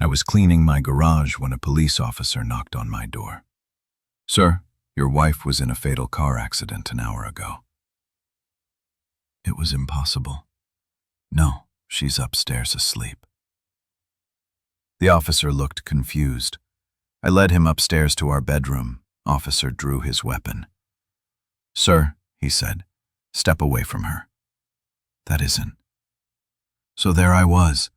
I was cleaning my garage when a police officer knocked on my door. "Sir, your wife was in a fatal car accident an hour ago." It was impossible. "No, she's upstairs asleep." The officer looked confused. I led him upstairs to our bedroom. Officer drew his weapon. "Sir," he said, "step away from her." That isn't. So there I was,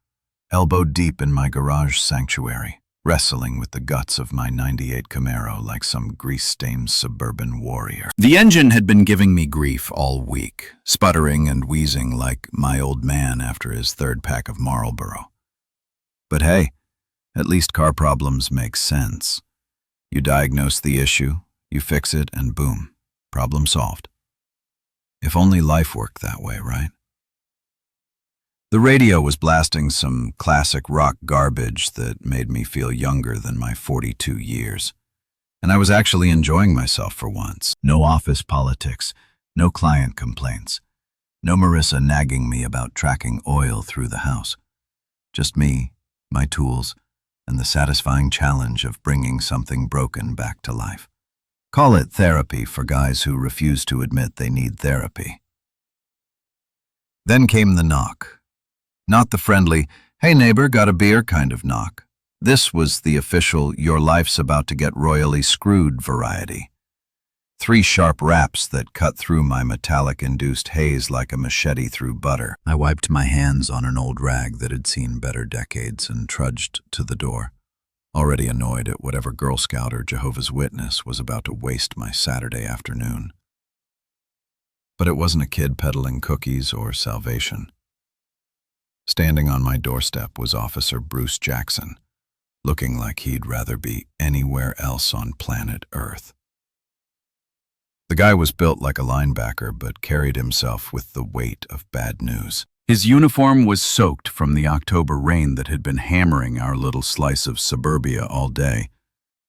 elbow deep in my garage sanctuary, wrestling with the guts of my '98 Camaro like some grease-stained suburban warrior. The engine had been giving me grief all week, sputtering and wheezing like my old man after his third pack of Marlboro. But hey, at least car problems make sense. You diagnose the issue, you fix it, and boom, problem solved. If only life worked that way, right? The radio was blasting some classic rock garbage that made me feel younger than my 42 years. And I was actually enjoying myself for once. No office politics, no client complaints, no Marissa nagging me about tracking oil through the house. Just me, my tools, and the satisfying challenge of bringing something broken back to life. Call it therapy for guys who refuse to admit they need therapy. Then came the knock. Not the friendly, "Hey neighbor, got a beer" kind of knock. This was the official, "your life's about to get royally screwed" variety. 3 sharp raps that cut through my metallic-induced haze like a machete through butter. I wiped my hands on an old rag that had seen better decades and trudged to the door, already annoyed at whatever Girl Scout or Jehovah's Witness was about to waste my Saturday afternoon. But it wasn't a kid peddling cookies or salvation. Standing on my doorstep was Officer Bruce Jackson, looking like he'd rather be anywhere else on planet Earth. The guy was built like a linebacker but carried himself with the weight of bad news. His uniform was soaked from the October rain that had been hammering our little slice of suburbia all day,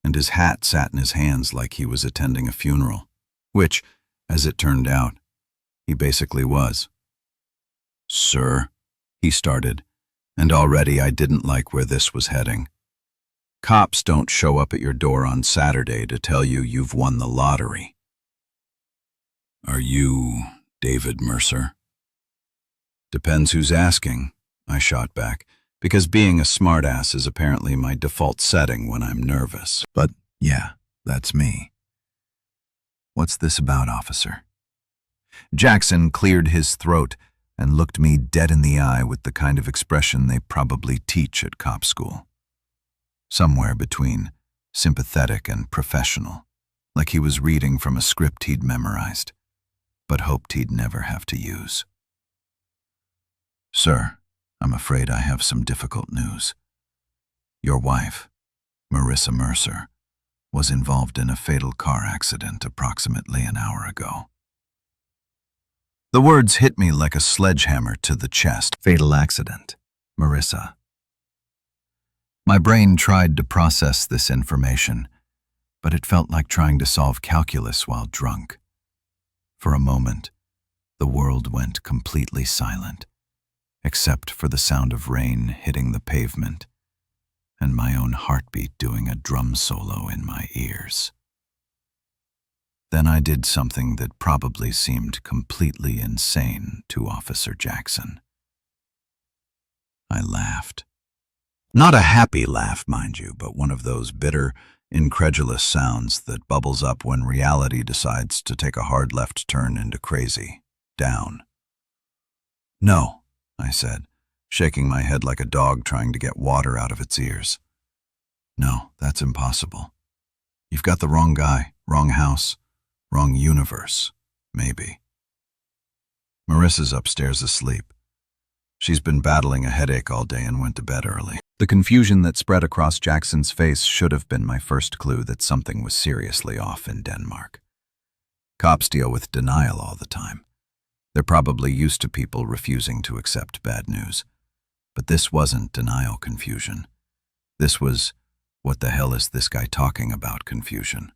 and his hat sat in his hands like he was attending a funeral, which, as it turned out, he basically was. "Sir," he started, and already I didn't like where this was heading. "Cops don't show up at your door on Saturday to tell you you've won the lottery." "Are you David Mercer?" "Depends who's asking," I shot back, because being a smartass is apparently my default setting when I'm nervous. But yeah, that's me. "What's this about, officer?" Jackson cleared his throat and looked me dead in the eye with the kind of expression they probably teach at cop school. Somewhere between sympathetic and professional, like he was reading from a script he'd memorized, but hoped he'd never have to use. "Sir, I'm afraid I have some difficult news. Your wife, Marissa Mercer, was involved in a fatal car accident approximately an hour ago." The words hit me like a sledgehammer to the chest. Fatal accident. Marissa. My brain tried to process this information, but it felt like trying to solve calculus while drunk. For a moment, the world went completely silent, except for the sound of rain hitting the pavement and my own heartbeat doing a drum solo in my ears. Then I did something that probably seemed completely insane to Officer Jackson. I laughed. Not a happy laugh, mind you, but one of those bitter, incredulous sounds that bubbles up when reality decides to take a hard left turn into crazy, down. "No," I said, shaking my head like a dog trying to get water out of its ears. "No, that's impossible. You've got the wrong guy, wrong house, wrong universe, maybe. Marissa's upstairs asleep. She's been battling a headache all day and went to bed early." The confusion that spread across Jackson's face should have been my first clue that something was seriously off in Denmark. Cops deal with denial all the time. They're probably used to people refusing to accept bad news. But this wasn't denial confusion. This was, "What the hell is this guy talking about?" confusion.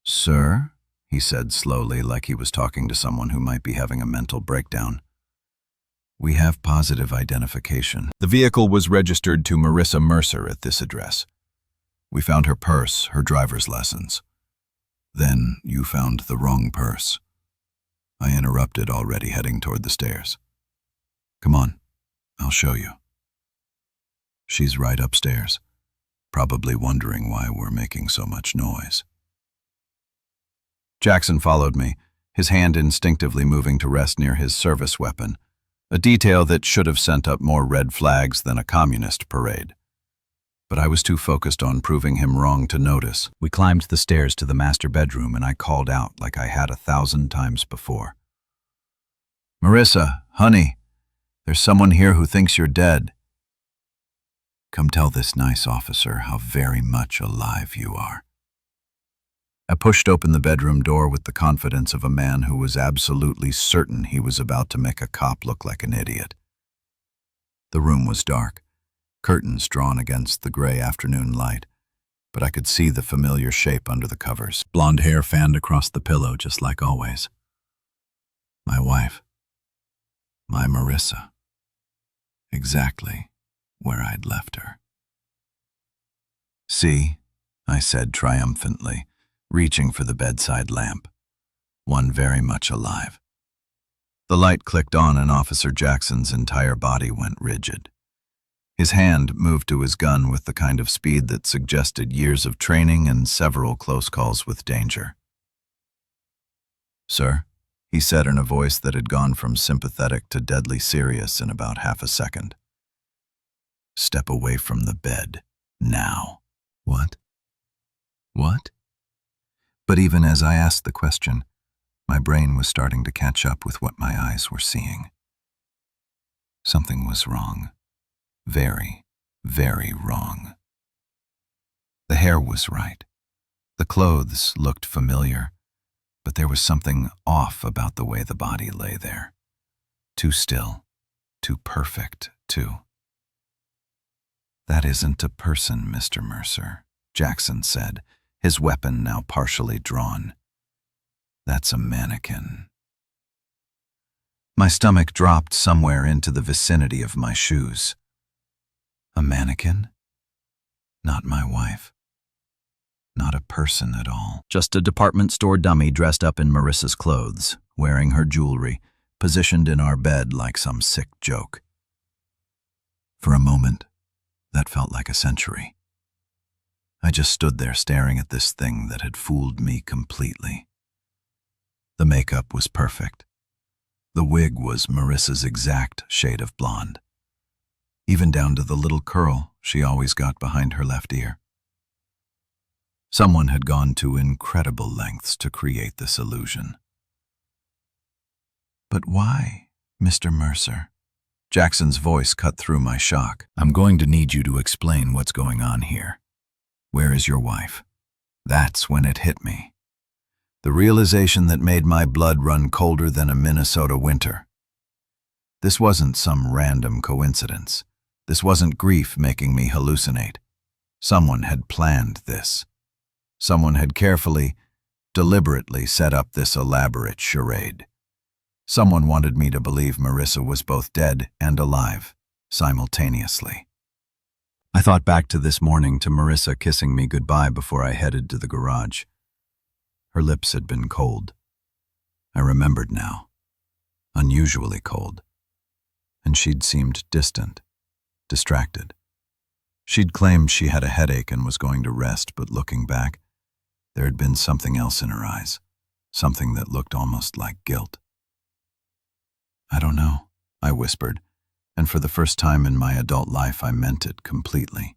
"Sir," he said slowly, like he was talking to someone who might be having a mental breakdown. We have positive identification. The vehicle was registered to Marissa Mercer at this address. We found her purse, her driver's lessons. Then you found the wrong purse. I interrupted, already heading toward the stairs. Come on, I'll show you. She's right upstairs, probably wondering why we're making so much noise. Jackson followed me, his hand instinctively moving to rest near his service weapon, a detail that should have sent up more red flags than a communist parade. But I was too focused on proving him wrong to notice. We climbed the stairs to the master bedroom, and I called out like I had 1,000 times before. Marissa, honey, there's someone here who thinks you're dead. Come tell this nice officer how very much alive you are. I pushed open the bedroom door with the confidence of a man who was absolutely certain he was about to make a cop look like an idiot. The room was dark, curtains drawn against the gray afternoon light, but I could see the familiar shape under the covers. Blonde hair fanned across the pillow just like always. My wife. My Marissa. Exactly where I'd left her. See, I said triumphantly, reaching for the bedside lamp. One very much alive. The light clicked on and Officer Jackson's entire body went rigid. His hand moved to his gun with the kind of speed that suggested years of training and several close calls with danger. Sir, he said in a voice that had gone from sympathetic to deadly serious in about half a second. Step away from the bed, now. What? What? But even as I asked the question, my brain was starting to catch up with what my eyes were seeing. Something was wrong. Very, very wrong. The hair was right. The clothes looked familiar, but there was something off about the way the body lay there. Too still, too perfect, too. That isn't a person, Mr. Mercer, Jackson said, his weapon now partially drawn. That's a mannequin. My stomach dropped somewhere into the vicinity of my shoes. A mannequin? Not my wife. Not a person at all. Just a department store dummy dressed up in Marissa's clothes, wearing her jewelry, positioned in our bed like some sick joke. For a moment, that felt like a century. I just stood there staring at this thing that had fooled me completely. The makeup was perfect. The wig was Marissa's exact shade of blonde, even down to the little curl she always got behind her left ear. Someone had gone to incredible lengths to create this illusion. But why, Mr. Mercer? Jackson's voice cut through my shock. I'm going to need you to explain what's going on here. Where is your wife? That's when it hit me. The realization that made my blood run colder than a Minnesota winter. This wasn't some random coincidence. This wasn't grief making me hallucinate. Someone had planned this. Someone had carefully, deliberately set up this elaborate charade. Someone wanted me to believe Marissa was both dead and alive, simultaneously. I thought back to this morning, to Marissa kissing me goodbye before I headed to the garage. Her lips had been cold. I remembered now, unusually cold. And she'd seemed distant, distracted. She'd claimed she had a headache and was going to rest, but looking back, there had been something else in her eyes, something that looked almost like guilt. I don't know, I whispered, and for the first time in my adult life I meant it completely.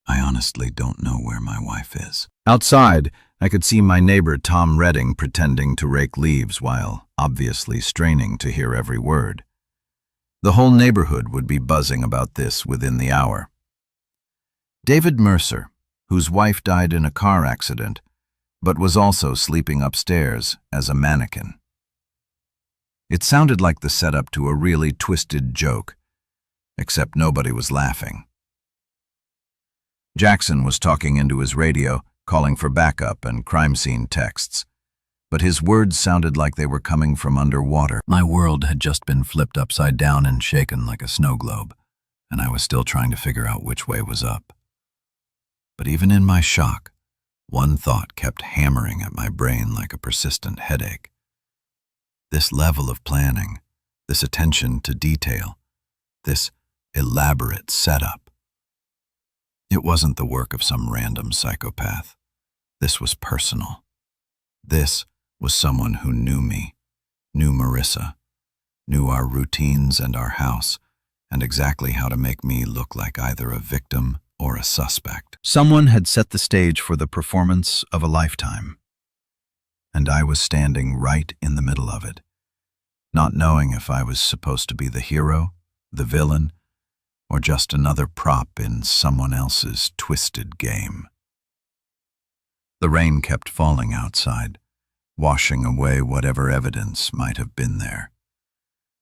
I honestly don't know where my wife is. Outside, I could see my neighbor Tom Redding pretending to rake leaves while obviously straining to hear every word. The whole neighborhood would be buzzing about this within the hour. David Mercer, whose wife died in a car accident, but was also sleeping upstairs as a mannequin. It sounded like the setup to a really twisted joke, except nobody was laughing. Jackson was talking into his radio, calling for backup and crime scene texts. but his words sounded like they were coming from underwater. My world had just been flipped upside down and shaken like a snow globe, and I was still trying to figure out which way was up. But even in my shock, one thought kept hammering at my brain like a persistent headache. This level of planning, this attention to detail, this elaborate setup. It wasn't the work of some random psychopath. This was personal. This was someone who knew me, knew Marissa, knew our routines and our house, and exactly how to make me look like either a victim or a suspect. Someone had set the stage for the performance of a lifetime, and I was standing right in the middle of it, not knowing if I was supposed to be the hero, the villain, or just another prop in someone else's twisted game. The rain kept falling outside, washing away whatever evidence might have been there,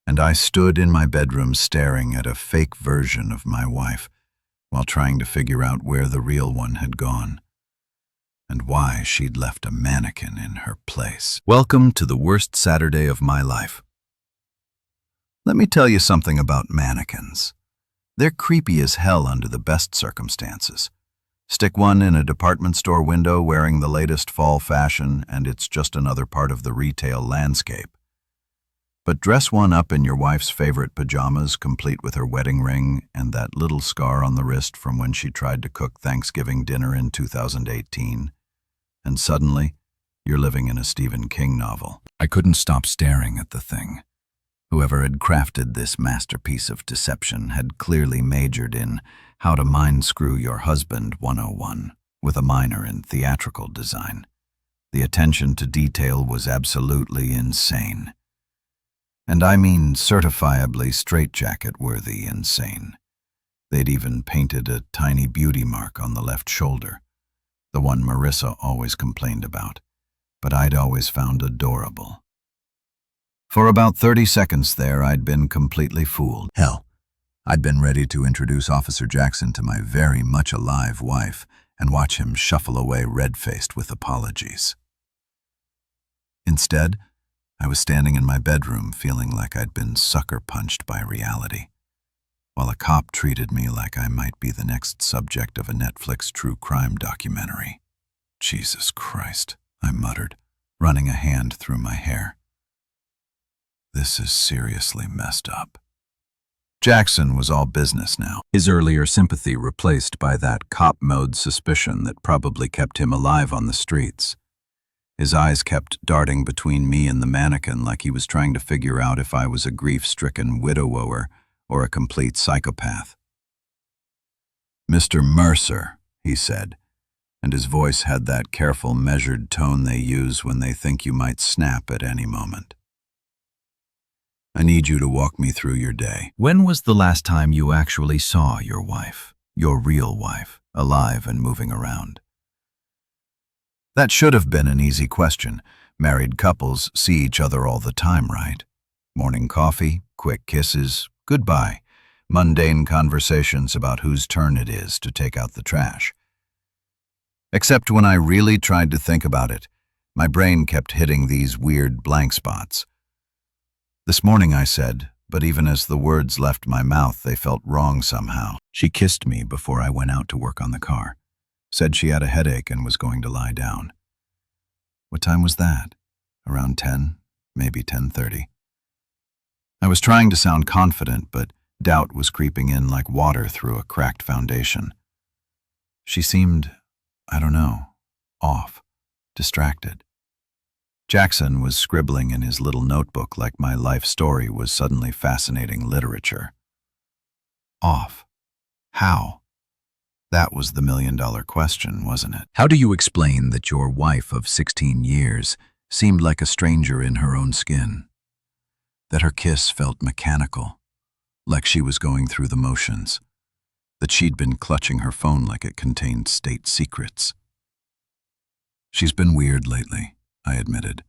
and I stood in my bedroom staring at a fake version of my wife while trying to figure out where the real one had gone and why she'd left a mannequin in her place. Welcome to the worst Saturday of my life. Let me tell you something about mannequins. They're creepy as hell under the best circumstances. Stick one in a department store window wearing the latest fall fashion, and it's just another part of the retail landscape. But dress one up in your wife's favorite pajamas, complete with her wedding ring and that little scar on the wrist from when she tried to cook Thanksgiving dinner in 2018, and suddenly you're living in a Stephen King novel. I couldn't stop staring at the thing. Whoever had crafted this masterpiece of deception had clearly majored in How to Mind Screw Your Husband 101, with a minor in theatrical design. The attention to detail was absolutely insane. And I mean certifiably straitjacket-worthy insane. They'd even painted a tiny beauty mark on the left shoulder, the one Marissa always complained about, but I'd always found adorable. For about 30 seconds there, I'd been completely fooled. Hell, I'd been ready to introduce Officer Jackson to my very much alive wife and watch him shuffle away red-faced with apologies. Instead, I was standing in my bedroom feeling like I'd been sucker-punched by reality, while a cop treated me like I might be the next subject of a Netflix true crime documentary. Jesus Christ, I muttered, running a hand through my hair. This is seriously messed up. Jackson was all business now, his earlier sympathy replaced by that cop-mode suspicion that probably kept him alive on the streets. His eyes kept darting between me and the mannequin like he was trying to figure out if I was a grief-stricken widower or a complete psychopath. "Mr. Mercer," he said, and his voice had that careful, measured tone they use when they think you might snap at any moment. "I need you to walk me through your day. When was the last time you actually saw your wife, your real wife, alive and moving around?" That should have been an easy question. Married couples see each other all the time, right? Morning coffee, quick kisses, goodbye, mundane conversations about whose turn it is to take out the trash. Except when I really tried to think about it, my brain kept hitting these weird blank spots. "This morning," I said, but even as the words left my mouth, they felt wrong somehow. "She kissed me before I went out to work on the car. Said she had a headache and was going to lie down." What time was that? Around 10, maybe 10:30. I was trying to sound confident, but doubt was creeping in like water through a cracked foundation. She seemed, I don't know, off, distracted. Jackson was scribbling in his little notebook like my life story was suddenly fascinating literature. Off. How? That was the million-dollar question, wasn't it? How do you explain that your wife of 16 years seemed like a stranger in her own skin? That her kiss felt mechanical, like she was going through the motions? That she'd been clutching her phone like it contained state secrets? "She's been weird lately," I admitted,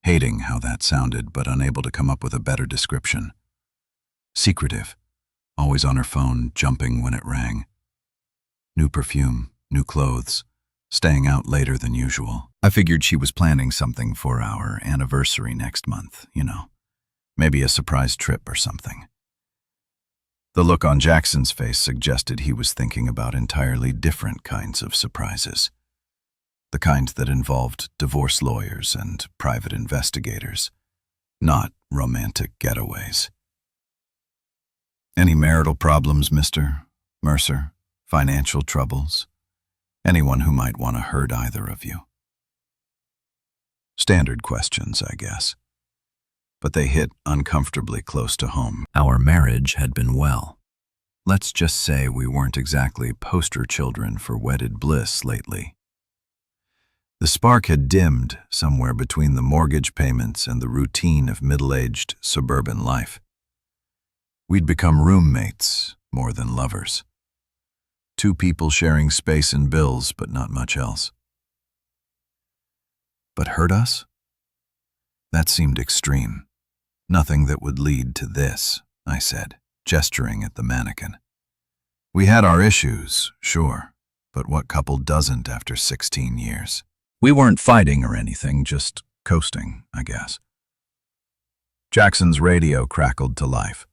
hating how that sounded but unable to come up with a better description. Secretive, always on her phone, jumping when it rang. New perfume, new clothes, staying out later than usual. I figured she was planning something for our anniversary next month, maybe a surprise trip or something. The look on Jackson's face suggested he was thinking about entirely different kinds of surprises. The kind that involved divorce lawyers and private investigators, not romantic getaways. Any marital problems, Mr. Mercer? Financial troubles? Anyone who might want to hurt either of you? Standard questions, I guess. But they hit uncomfortably close to home. Our marriage had been well. Let's just say we weren't exactly poster children for wedded bliss lately. The spark had dimmed somewhere between the mortgage payments and the routine of middle-aged suburban life. We'd become roommates more than lovers. Two people sharing space and bills, but not much else. But hurt us? That seemed extreme. Nothing that would lead to this, I said, gesturing at the mannequin. We had our issues, sure, but what couple doesn't after 16 years? We weren't fighting or anything, just coasting, I guess. Jackson's radio crackled to life.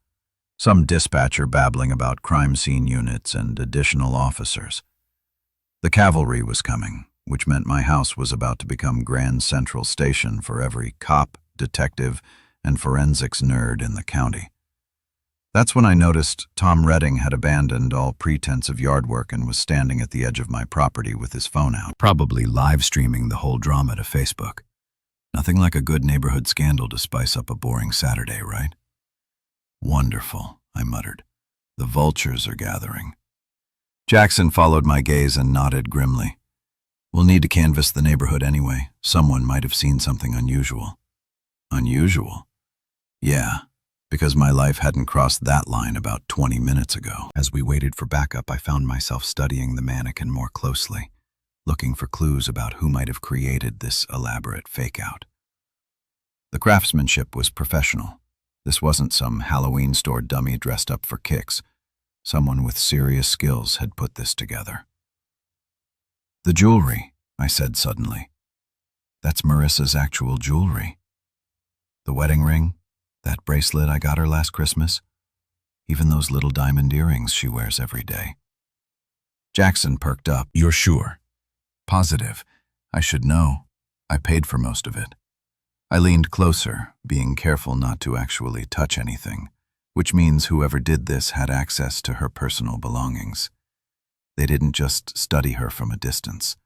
Some dispatcher babbling about crime scene units and additional officers. The cavalry was coming, which meant my house was about to become Grand Central Station for every cop, detective, and forensics nerd in the county. That's when I noticed Tom Redding had abandoned all pretense of yard work and was standing at the edge of my property with his phone out, probably live streaming the whole drama to Facebook. Nothing like a good neighborhood scandal to spice up a boring Saturday, right? Wonderful, I muttered. The vultures are gathering. Jackson followed my gaze and nodded grimly. We'll need to canvass the neighborhood anyway. Someone might have seen something unusual. Unusual? Yeah, because my life hadn't crossed that line about 20 minutes ago. As we waited for backup, I found myself studying the mannequin more closely, looking for clues about who might have created this elaborate fake-out. The craftsmanship was professional. This wasn't some Halloween store dummy dressed up for kicks. Someone with serious skills had put this together. The jewelry, I said suddenly. That's Marissa's actual jewelry. The wedding ring, that bracelet I got her last Christmas, even those little diamond earrings she wears every day. Jackson perked up. You're sure? Positive. I should know. I paid for most of it. I leaned closer, being careful not to actually touch anything, which means whoever did this had access to her personal belongings. They didn't just study her from a distance.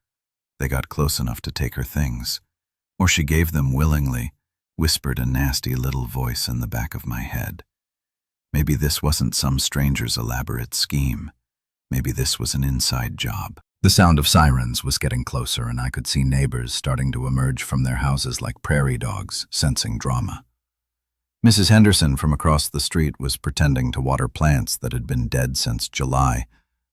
They got close enough to take her things, or she gave them willingly, whispered a nasty little voice in the back of my head. Maybe this wasn't some stranger's elaborate scheme. Maybe this was an inside job. The sound of sirens was getting closer, and I could see neighbors starting to emerge from their houses like prairie dogs, sensing drama. Mrs. Henderson from across the street was pretending to water plants that had been dead since July,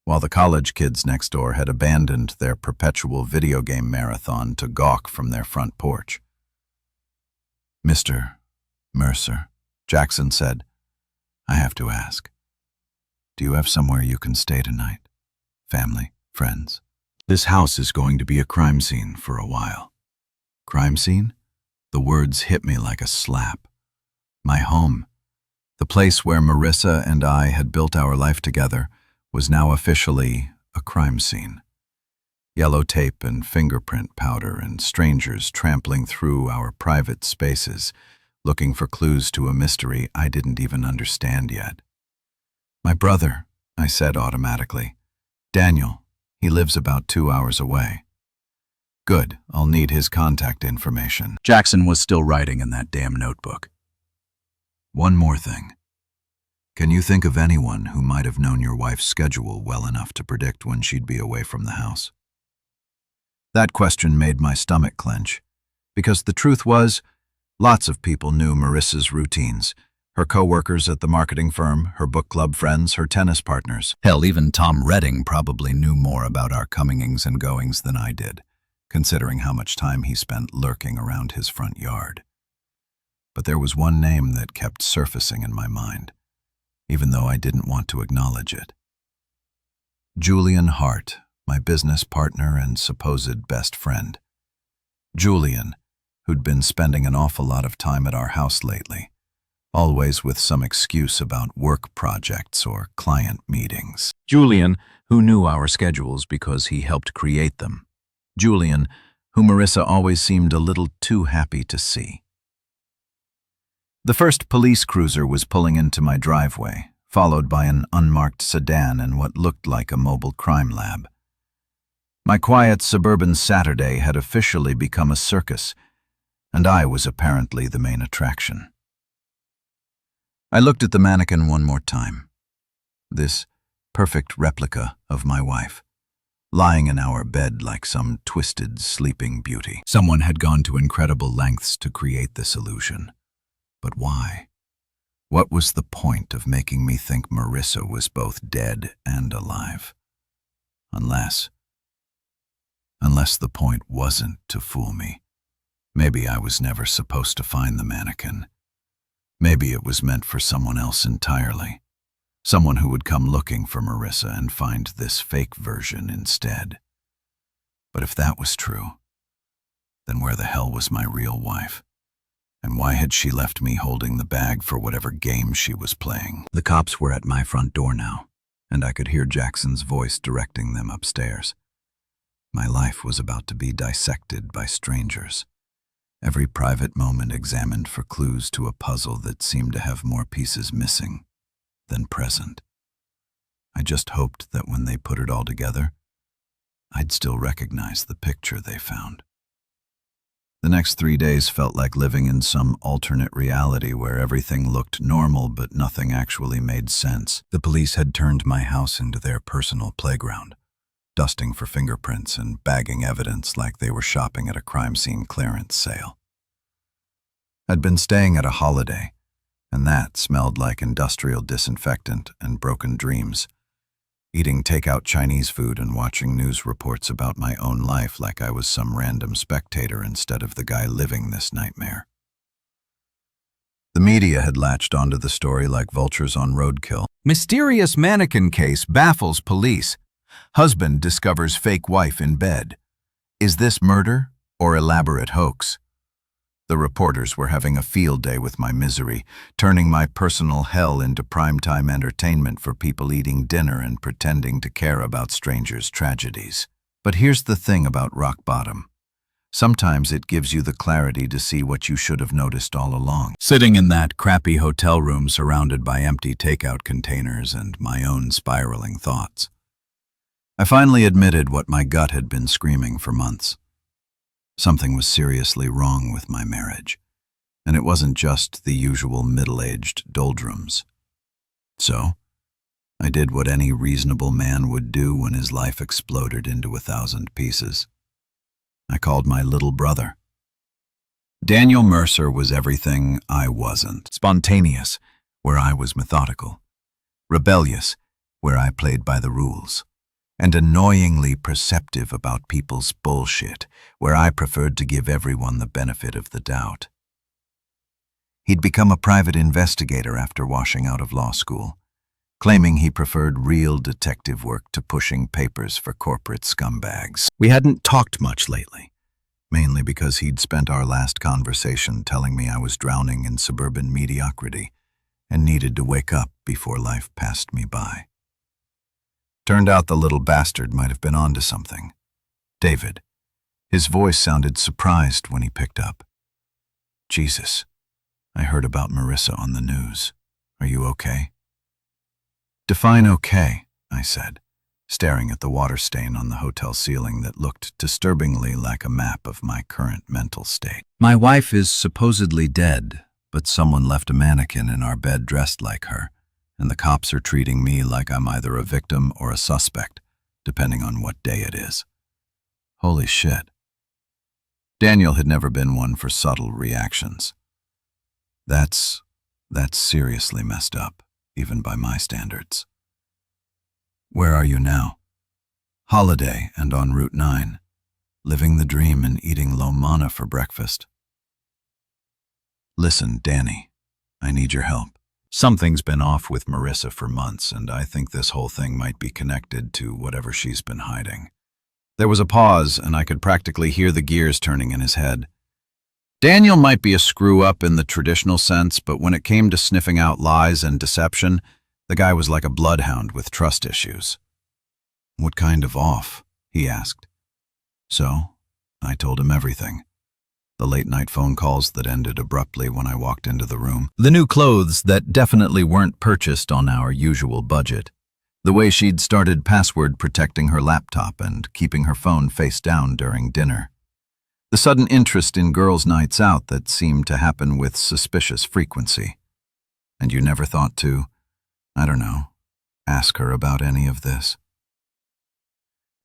while the college kids next door had abandoned their perpetual video game marathon to gawk from their front porch. Mr. Mercer, Jackson said, I have to ask. Do you have somewhere you can stay tonight? Family? Friends? This house is going to be a crime scene for a while. Crime scene? The words hit me like a slap. My home, the place where Marissa and I had built our life together, was now officially a crime scene. Yellow tape and fingerprint powder and strangers trampling through our private spaces, looking for clues to a mystery I didn't even understand yet. My brother, I said automatically. Daniel. He lives about 2 hours away. Good, I'll need his contact information. Jackson was still writing in that damn notebook. One more thing. Can you think of anyone who might have known your wife's schedule well enough to predict when she'd be away from the house? That question made my stomach clench, because the truth was, lots of people knew Marissa's routines. Her co-workers at the marketing firm, her book club friends, her tennis partners. Hell, even Tom Redding probably knew more about our comingings and goings than I did, considering how much time he spent lurking around his front yard. But there was one name that kept surfacing in my mind, even though I didn't want to acknowledge it. Julian Hart, my business partner and supposed best friend. Julian, who'd been spending an awful lot of time at our house lately, always with some excuse about work projects or client meetings. Julian, who knew our schedules because he helped create them. Julian, who Marissa always seemed a little too happy to see. The first police cruiser was pulling into my driveway, followed by an unmarked sedan and what looked like a mobile crime lab. My quiet suburban Saturday had officially become a circus, and I was apparently the main attraction. I looked at the mannequin one more time. This perfect replica of my wife, lying in our bed like some twisted, sleeping beauty. Someone had gone to incredible lengths to create this illusion. But why? What was the point of making me think Marissa was both dead and alive? Unless the point wasn't to fool me. Maybe I was never supposed to find the mannequin. Maybe it was meant for someone else entirely. Someone who would come looking for Marissa and find this fake version instead. But if that was true, then where the hell was my real wife? And why had she left me holding the bag for whatever game she was playing? The cops were at my front door now, and I could hear Jackson's voice directing them upstairs. My life was about to be dissected by strangers. Every private moment examined for clues to a puzzle that seemed to have more pieces missing than present. I just hoped that when they put it all together, I'd still recognize the picture they found. The next 3 days felt like living in some alternate reality where everything looked normal but nothing actually made sense. The police had turned my house into their personal playground, dusting for fingerprints and bagging evidence like they were shopping at a crime scene clearance sale. I'd been staying at a Holiday, and that smelled like industrial disinfectant and broken dreams. Eating takeout Chinese food and watching news reports about my own life like I was some random spectator instead of the guy living this nightmare. The media had latched onto the story like vultures on roadkill. Mysterious mannequin case baffles police. Husband discovers fake wife in bed. Is this murder or elaborate hoax? The reporters were having a field day with my misery, turning my personal hell into primetime entertainment for people eating dinner and pretending to care about strangers' tragedies. But here's the thing about rock bottom. Sometimes it gives you the clarity to see what you should have noticed all along. Sitting in that crappy hotel room surrounded by empty takeout containers and my own spiraling thoughts, I finally admitted what my gut had been screaming for months. Something was seriously wrong with my marriage, and it wasn't just the usual middle-aged doldrums. So, I did what any reasonable man would do when his life exploded into 1,000 pieces. I called my little brother. Daniel Mercer was everything I wasn't. Spontaneous, where I was methodical. Rebellious, where I played by the rules. And annoyingly perceptive about people's bullshit, where I preferred to give everyone the benefit of the doubt. He'd become a private investigator after washing out of law school, claiming he preferred real detective work to pushing papers for corporate scumbags. We hadn't talked much lately, mainly because he'd spent our last conversation telling me I was drowning in suburban mediocrity and needed to wake up before life passed me by. Turned out the little bastard might have been onto something. David. His voice sounded surprised when he picked up. Jesus, I heard about Marissa on the news. Are you okay? Define okay, I said, staring at the water stain on the hotel ceiling that looked disturbingly like a map of my current mental state. My wife is supposedly dead, but someone left a mannequin in our bed dressed like her, and the cops are treating me like I'm either a victim or a suspect, depending on what day it is. Holy shit. Daniel had never been one for subtle reactions. That's seriously messed up, even by my standards. Where are you now? Holiday and on Route 9, living the dream and eating lomana for breakfast. Listen, Danny, I need your help. Something's been off with Marissa for months, and I think this whole thing might be connected to whatever she's been hiding. There was a pause, and I could practically hear the gears turning in his head. Daniel might be a screw-up in the traditional sense, but when it came to sniffing out lies and deception, the guy was like a bloodhound with trust issues. "What kind of off?" he asked. So, I told him everything. The late-night phone calls that ended abruptly when I walked into the room. The new clothes that definitely weren't purchased on our usual budget. The way she'd started password protecting her laptop and keeping her phone face down during dinner. The sudden interest in girls' nights out that seemed to happen with suspicious frequency. And you never thought to, I don't know, ask her about any of this?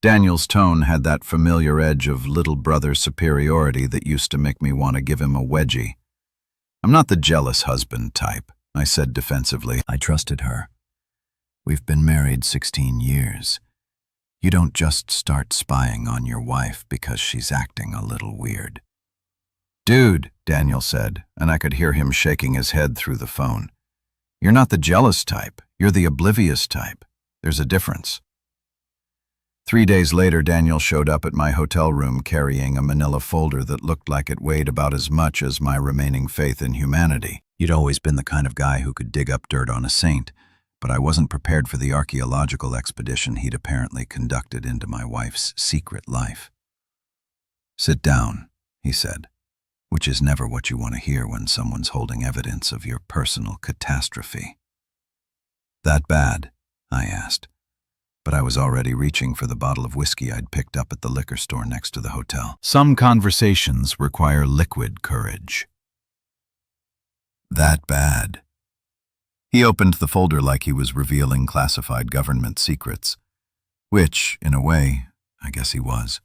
Daniel's tone had that familiar edge of little brother superiority that used to make me want to give him a wedgie. "I'm not the jealous husband type," I said defensively. I trusted her. "We've been married 16 years. You don't just start spying on your wife because she's acting a little weird." "Dude," Daniel said, and I could hear him shaking his head through the phone. "You're not the jealous type. You're the oblivious type. There's a difference." 3 days later, Daniel showed up at my hotel room carrying a manila folder that looked like it weighed about as much as my remaining faith in humanity. He'd always been the kind of guy who could dig up dirt on a saint, but I wasn't prepared for the archaeological expedition he'd apparently conducted into my wife's secret life. "Sit down," he said, which is never what you want to hear when someone's holding evidence of your personal catastrophe. "That bad?" I asked. But I was already reaching for the bottle of whiskey I'd picked up at the liquor store next to the hotel. Some conversations require liquid courage. "That bad?" He opened the folder like he was revealing classified government secrets, which, in a way, I guess he was.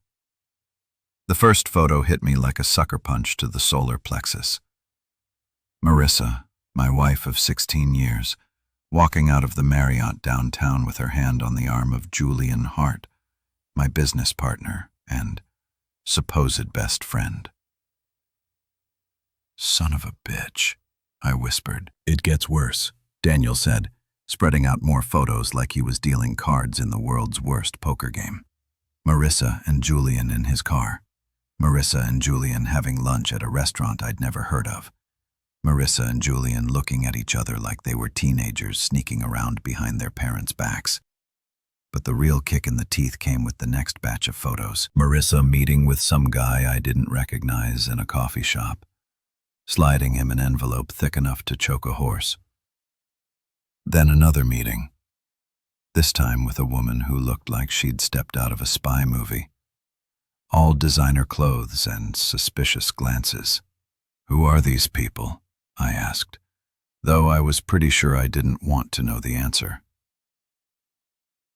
The first photo hit me like a sucker punch to the solar plexus. Marissa, my wife of 16 years, walking out of the Marriott downtown with her hand on the arm of Julian Hart, my business partner and supposed best friend. "Son of a bitch," I whispered. "It gets worse," Daniel said, spreading out more photos like he was dealing cards in the world's worst poker game. Marissa and Julian in his car. Marissa and Julian having lunch at a restaurant I'd never heard of. Marissa and Julian looking at each other like they were teenagers sneaking around behind their parents' backs. But the real kick in the teeth came with the next batch of photos. Marissa meeting with some guy I didn't recognize in a coffee shop, sliding him an envelope thick enough to choke a horse. Then another meeting, this time with a woman who looked like she'd stepped out of a spy movie. All designer clothes and suspicious glances. "Who are these people?" I asked, though I was pretty sure I didn't want to know the answer.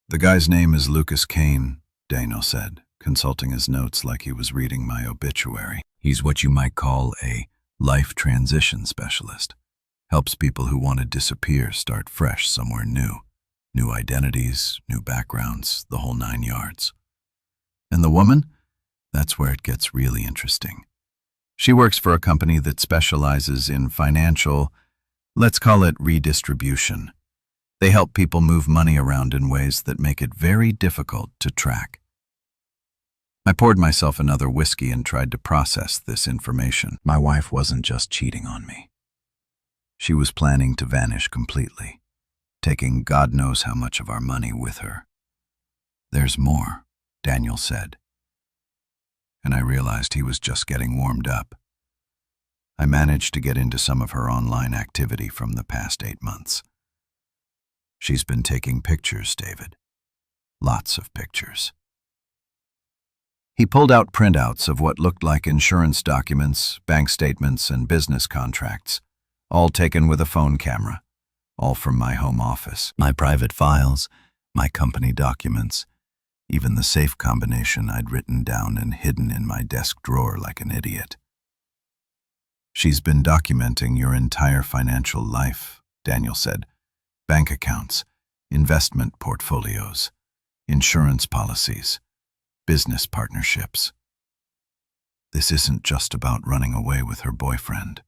"The guy's name is Lucas Kane," Daniel said, consulting his notes like he was reading my obituary. "He's what you might call a life transition specialist. Helps people who want to disappear start fresh somewhere new. New identities, new backgrounds, the whole 9 yards. And the woman? That's where it gets really interesting. She works for a company that specializes in financial, let's call it redistribution. They help people move money around in ways that make it very difficult to track." I poured myself another whiskey and tried to process this information. My wife wasn't just cheating on me. She was planning to vanish completely, taking God knows how much of our money with her. "There's more," Daniel said. And I realized he was just getting warmed up. I managed to get into some of her online activity from the past 8 months. "She's been taking pictures, David. Lots of pictures." He pulled out printouts of what looked like insurance documents, bank statements, and business contracts, all taken with a phone camera, all from my home office. My private files, my company documents, even the safe combination I'd written down and hidden in my desk drawer like an idiot. "She's been documenting your entire financial life," Daniel said. "Bank accounts, investment portfolios, insurance policies, business partnerships. This isn't just about running away with her boyfriend.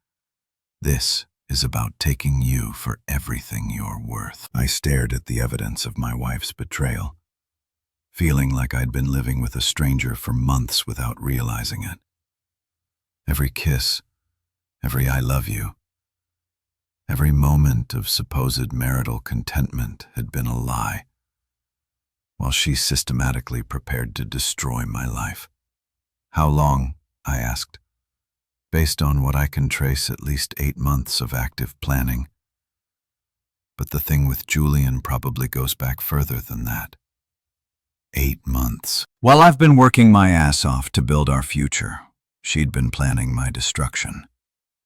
This is about taking you for everything you're worth." I stared at the evidence of my wife's betrayal. feeling like I'd been living with a stranger for months without realizing it. Every kiss, every I love you, every moment of supposed marital contentment had been a lie, while she systematically prepared to destroy my life. How long? I asked. Based on what I can trace, at least 8 months of active planning. But the thing with Julian probably goes back further than that. 8 months. While I've been working my ass off to build our future, she'd been planning my destruction.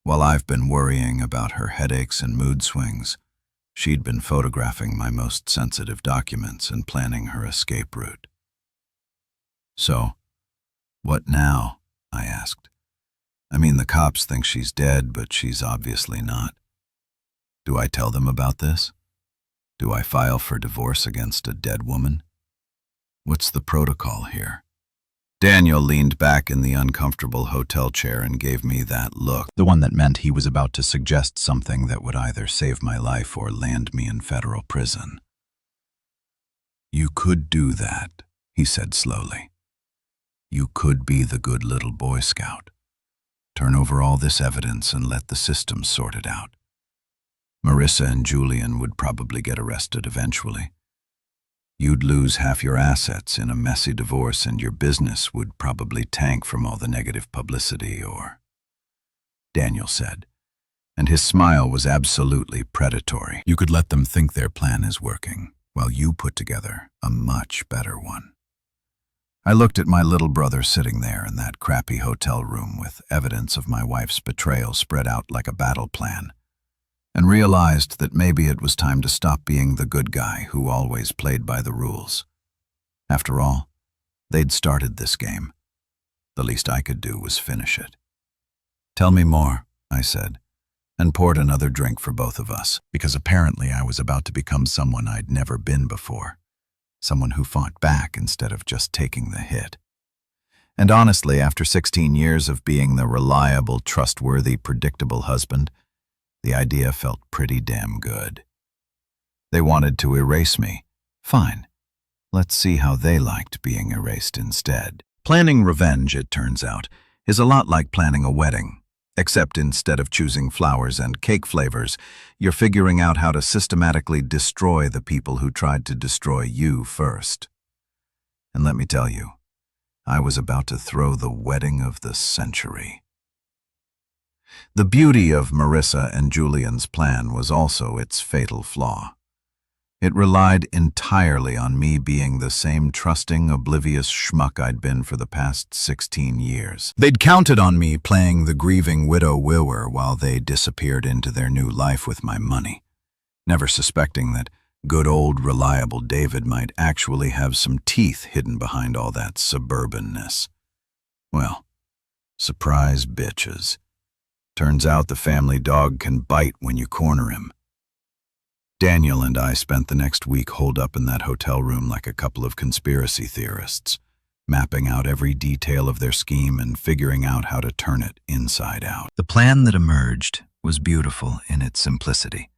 While I've been worrying about her headaches and mood swings, she'd been photographing my most sensitive documents and planning her escape route. So, what now? I asked. I mean, the cops think she's dead, but she's obviously not. Do I tell them about this? Do I file for divorce against a dead woman? What's the protocol here? Daniel leaned back in the uncomfortable hotel chair and gave me that look, the one that meant he was about to suggest something that would either save my life or land me in federal prison. You could do that, he said slowly. You could be the good little Boy Scout. Turn over all this evidence and let the system sort it out. Marissa and Julian would probably get arrested eventually. You'd lose half your assets in a messy divorce, and your business would probably tank from all the negative publicity, or... Daniel said, and his smile was absolutely predatory. You could let them think their plan is working, while you put together a much better one. I looked at my little brother sitting there in that crappy hotel room with evidence of my wife's betrayal spread out like a battle plan, and realized that maybe it was time to stop being the good guy who always played by the rules. After all, they'd started this game. The least I could do was finish it. Tell me more, I said, and poured another drink for both of us, because apparently I was about to become someone I'd never been before, someone who fought back instead of just taking the hit. And honestly, after 16 years of being the reliable, trustworthy, predictable husband, the idea felt pretty damn good. They wanted to erase me. Fine. Let's see how they liked being erased instead. Planning revenge, it turns out, is a lot like planning a wedding, except instead of choosing flowers and cake flavors, you're figuring out how to systematically destroy the people who tried to destroy you first. And let me tell you, I was about to throw the wedding of the century. The beauty of Marissa and Julian's plan was also its fatal flaw. It relied entirely on me being the same trusting, oblivious schmuck I'd been for the past 16 years. They'd counted on me playing the grieving widow wooer while they disappeared into their new life with my money, never suspecting that good old reliable David might actually have some teeth hidden behind all that suburbanness. Well, surprise bitches. Turns out the family dog can bite when you corner him. Daniel and I spent the next week holed up in that hotel room like a couple of conspiracy theorists, mapping out every detail of their scheme and figuring out how to turn it inside out. The plan that emerged was beautiful in its simplicity.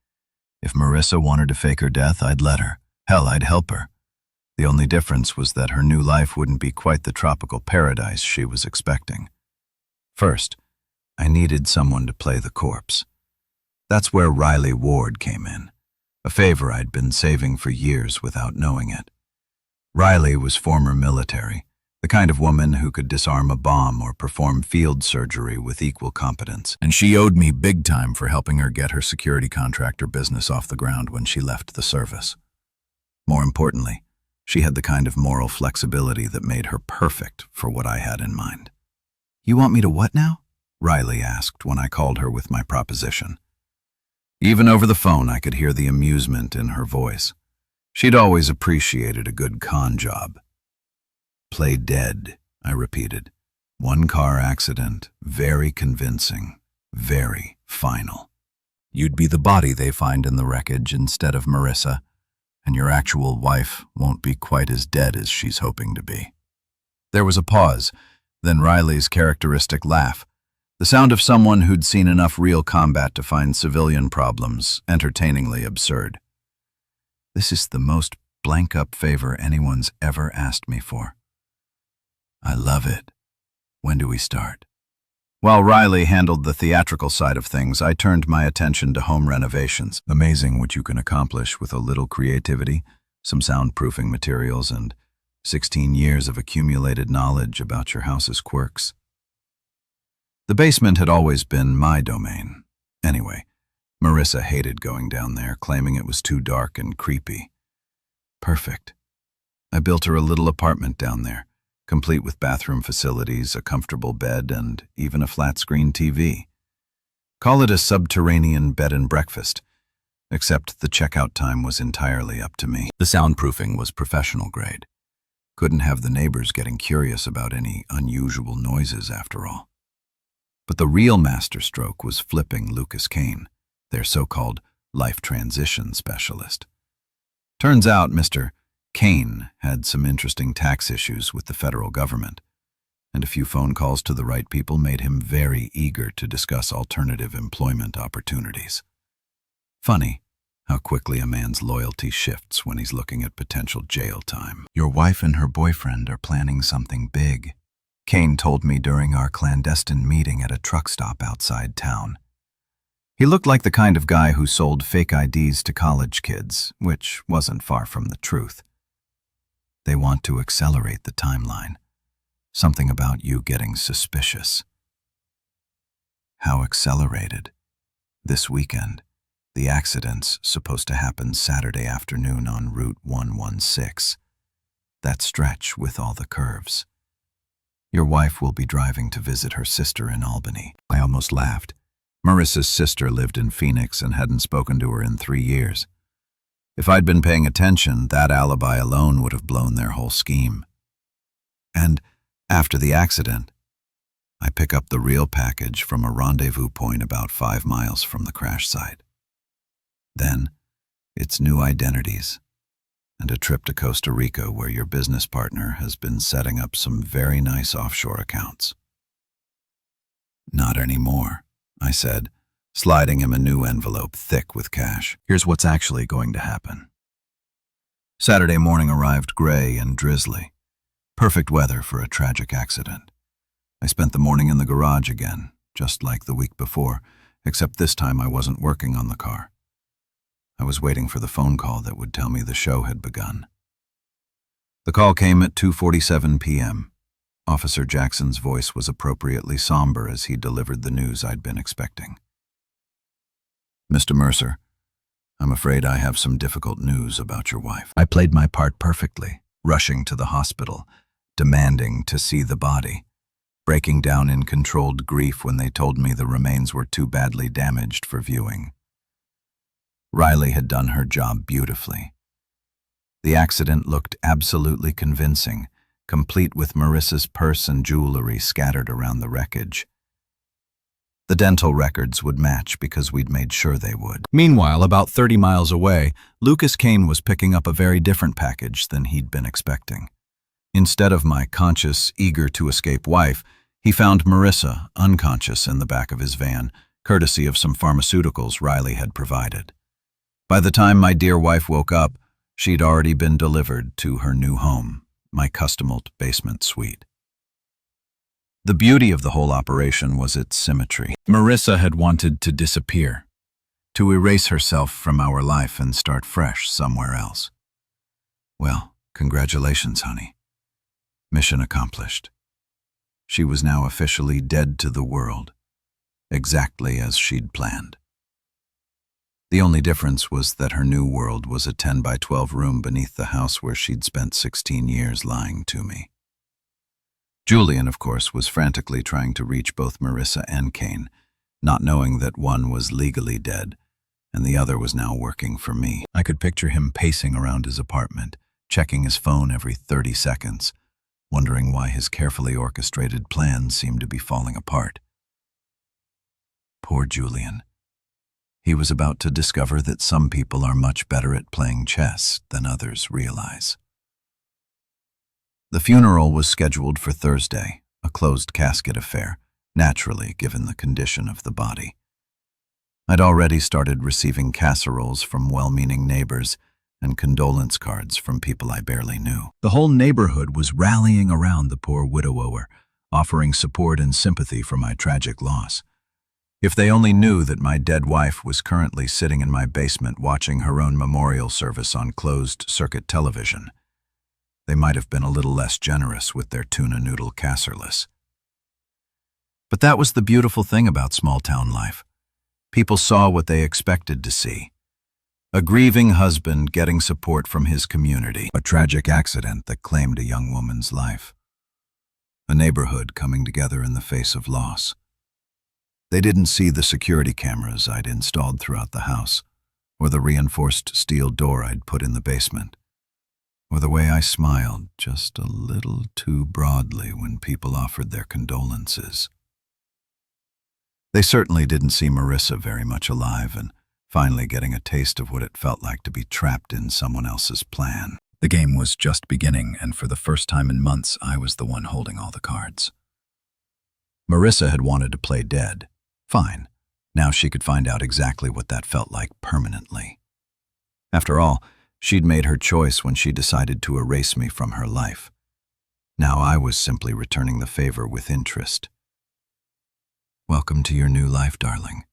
If Marissa wanted to fake her death, I'd let her. Hell, I'd help her. The only difference was that her new life wouldn't be quite the tropical paradise she was expecting. First, I needed someone to play the corpse. That's where Riley Ward came in, a favor I'd been saving for years without knowing it. Riley was former military, the kind of woman who could disarm a bomb or perform field surgery with equal competence, and she owed me big time for helping her get her security contractor business off the ground when she left the service. More importantly, she had the kind of moral flexibility that made her perfect for what I had in mind. "You want me to what now?" Riley asked when I called her with my proposition. Even over the phone, I could hear the amusement in her voice. She'd always appreciated a good con job. "Play dead," I repeated. "One car accident, very convincing, very final. You'd be the body they find in the wreckage instead of Marissa, and your actual wife won't be quite as dead as she's hoping to be." There was a pause, then Riley's characteristic laugh, the sound of someone who'd seen enough real combat to find civilian problems entertainingly absurd. "This is the most blank-up favor anyone's ever asked me for. I love it. When do we start? While Riley handled the theatrical side of things, I turned my attention to home renovations. Amazing what you can accomplish with a little creativity, some soundproofing materials, and 16 years of accumulated knowledge about your house's quirks. The basement had always been my domain. Anyway, Marissa hated going down there, claiming it was too dark and creepy. Perfect. I built her a little apartment down there, complete with bathroom facilities, a comfortable bed, and even a flat-screen TV. Call it a subterranean bed and breakfast, except the checkout time was entirely up to me. The soundproofing was professional grade. Couldn't have the neighbors getting curious about any unusual noises after all. But the real masterstroke was flipping Lucas Kane, their so-called life transition specialist. Turns out Mr. Kane had some interesting tax issues with the federal government, and a few phone calls to the right people made him very eager to discuss alternative employment opportunities. Funny how quickly a man's loyalty shifts when he's looking at potential jail time. Your wife and her boyfriend are planning something big, Kane told me during our clandestine meeting at a truck stop outside town. He looked like the kind of guy who sold fake IDs to college kids, which wasn't far from the truth. They want to accelerate the timeline. Something about you getting suspicious. How accelerated? This weekend. The accident's supposed to happen Saturday afternoon on Route 116. That stretch with all the curves. Your wife will be driving to visit her sister in Albany. I almost laughed. Marissa's sister lived in Phoenix and hadn't spoken to her in 3 years. If I'd been paying attention, that alibi alone would have blown their whole scheme. And after the accident, I pick up the real package from a rendezvous point about 5 miles from the crash site. Then, it's new identities and a trip to Costa Rica where your business partner has been setting up some very nice offshore accounts. Not anymore, I said, sliding him a new envelope thick with cash. Here's what's actually going to happen. Saturday morning arrived gray and drizzly. Perfect weather for a tragic accident. I spent the morning in the garage again, just like the week before, except this time I wasn't working on the car. I was waiting for the phone call that would tell me the show had begun. The call came at 2:47 p.m. Officer Jackson's voice was appropriately somber as he delivered the news I'd been expecting. Mr. Mercer, I'm afraid I have some difficult news about your wife. I played my part perfectly, rushing to the hospital, demanding to see the body, breaking down in controlled grief when they told me the remains were too badly damaged for viewing. Riley had done her job beautifully. The accident looked absolutely convincing, complete with Marissa's purse and jewelry scattered around the wreckage. The dental records would match because we'd made sure they would. Meanwhile, about 30 miles away, Lucas Kane was picking up a very different package than he'd been expecting. Instead of my conscious, eager-to-escape wife, he found Marissa unconscious in the back of his van, courtesy of some pharmaceuticals Riley had provided. By the time my dear wife woke up, she'd already been delivered to her new home, my custom-built basement suite. The beauty of the whole operation was its symmetry. Marissa had wanted to disappear, to erase herself from our life and start fresh somewhere else. Well, congratulations, honey. Mission accomplished. She was now officially dead to the world, exactly as she'd planned. The only difference was that her new world was a 10 by 12 room beneath the house where she'd spent 16 years lying to me. Julian, of course, was frantically trying to reach both Marissa and Kane, not knowing that one was legally dead and the other was now working for me. I could picture him pacing around his apartment, checking his phone every 30 seconds, wondering why his carefully orchestrated plans seemed to be falling apart. Poor Julian. He was about to discover that some people are much better at playing chess than others realize. The funeral was scheduled for Thursday, a closed casket affair, naturally given the condition of the body. I'd already started receiving casseroles from well-meaning neighbors, and condolence cards from people I barely knew. The whole neighborhood was rallying around the poor widower, offering support and sympathy for my tragic loss. If they only knew that my dead wife was currently sitting in my basement watching her own memorial service on closed-circuit television, they might have been a little less generous with their tuna noodle casseroles. But that was the beautiful thing about small-town life. People saw what they expected to see. A grieving husband getting support from his community, a tragic accident that claimed a young woman's life, a neighborhood coming together in the face of loss. They didn't see the security cameras I'd installed throughout the house, or the reinforced steel door I'd put in the basement, or the way I smiled just a little too broadly when people offered their condolences. They certainly didn't see Marissa very much alive and finally getting a taste of what it felt like to be trapped in someone else's plan. The game was just beginning, and for the first time in months, I was the one holding all the cards. Marissa had wanted to play dead. Fine. Now she could find out exactly what that felt like permanently. After all, she'd made her choice when she decided to erase me from her life. Now I was simply returning the favor with interest. Welcome to your new life, darling.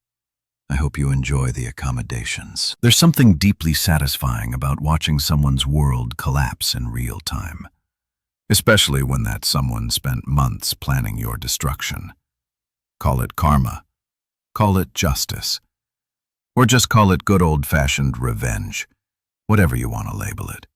I hope you enjoy the accommodations. There's something deeply satisfying about watching someone's world collapse in real time, especially when that someone spent months planning your destruction. Call it karma, call it justice, or just call it good old-fashioned revenge, whatever you want to label it.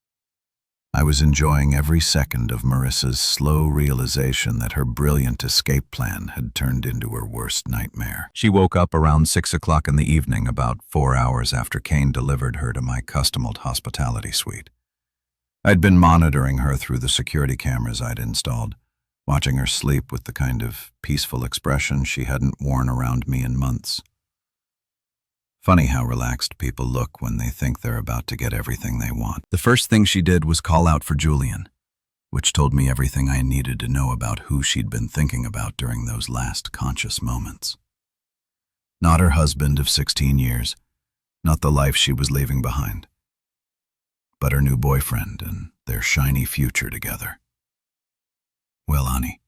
I was enjoying every second of Marissa's slow realization that her brilliant escape plan had turned into her worst nightmare. She woke up around 6 o'clock in the evening, about 4 hours after Kane delivered her to my customed hospitality suite. I'd been monitoring her through the security cameras I'd installed, watching her sleep with the kind of peaceful expression she hadn't worn around me in months. Funny how relaxed people look when they think they're about to get everything they want. The first thing she did was call out for Julian, which told me everything I needed to know about who she'd been thinking about during those last conscious moments. Not her husband of 16 years, not the life she was leaving behind, but her new boyfriend and their shiny future together. Well, honey,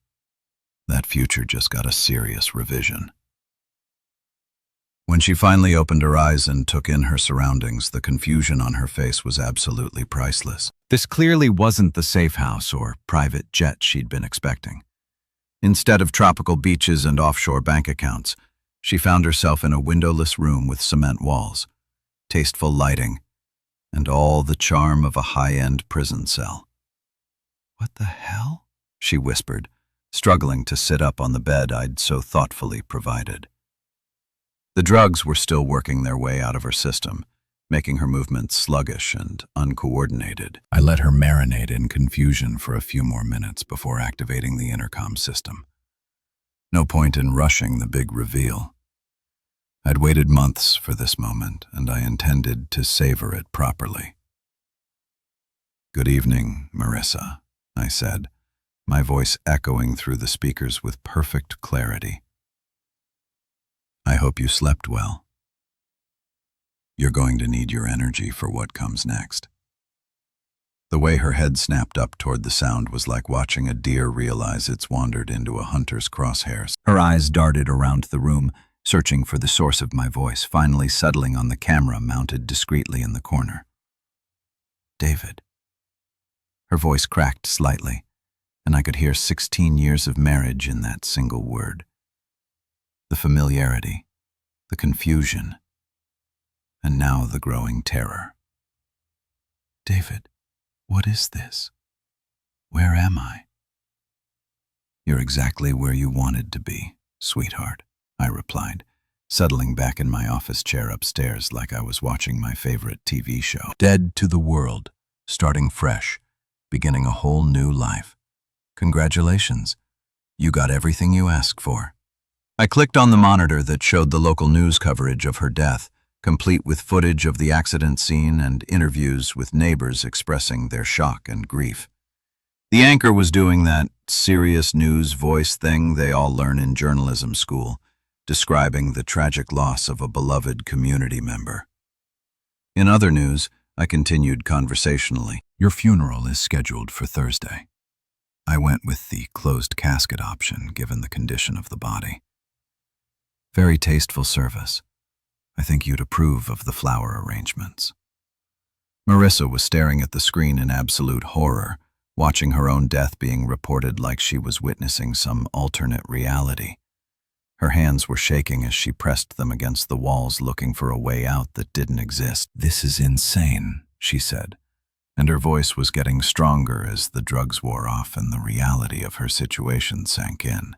that future just got a serious revision. When she finally opened her eyes and took in her surroundings, the confusion on her face was absolutely priceless. This clearly wasn't the safe house or private jet she'd been expecting. Instead of tropical beaches and offshore bank accounts, she found herself in a windowless room with cement walls, tasteful lighting, and all the charm of a high-end prison cell. "What the hell?" she whispered, struggling to sit up on the bed I'd so thoughtfully provided. The drugs were still working their way out of her system, making her movements sluggish and uncoordinated. I let her marinate in confusion for a few more minutes before activating the intercom system. No point in rushing the big reveal. I'd waited months for this moment, and I intended to savor it properly. "Good evening, Marissa," I said, my voice echoing through the speakers with perfect clarity. "I hope you slept well. You're going to need your energy for what comes next." The way her head snapped up toward the sound was like watching a deer realize it's wandered into a hunter's crosshairs. Her eyes darted around the room, searching for the source of my voice, finally settling on the camera mounted discreetly in the corner. "David." Her voice cracked slightly, and I could hear 16 years of marriage in that single word. The familiarity, the confusion, and now the growing terror. "David, what is this? Where am I?" "You're exactly where you wanted to be, sweetheart," I replied, settling back in my office chair upstairs like I was watching my favorite TV show. Dead to the world, starting fresh, beginning a whole new life. Congratulations, you got everything you asked for. I clicked on the monitor that showed the local news coverage of her death, complete with footage of the accident scene and interviews with neighbors expressing their shock and grief. The anchor was doing that serious news voice thing they all learn in journalism school, describing the tragic loss of a beloved community member. In other news, I continued conversationally. Your funeral is scheduled for Thursday. I went with the closed casket option given the condition of the body. Very tasteful service. I think you'd approve of the flower arrangements. Marissa was staring at the screen in absolute horror, watching her own death being reported like she was witnessing some alternate reality. Her hands were shaking as she pressed them against the walls looking for a way out that didn't exist. This is insane, she said, and her voice was getting stronger as the drugs wore off and the reality of her situation sank in.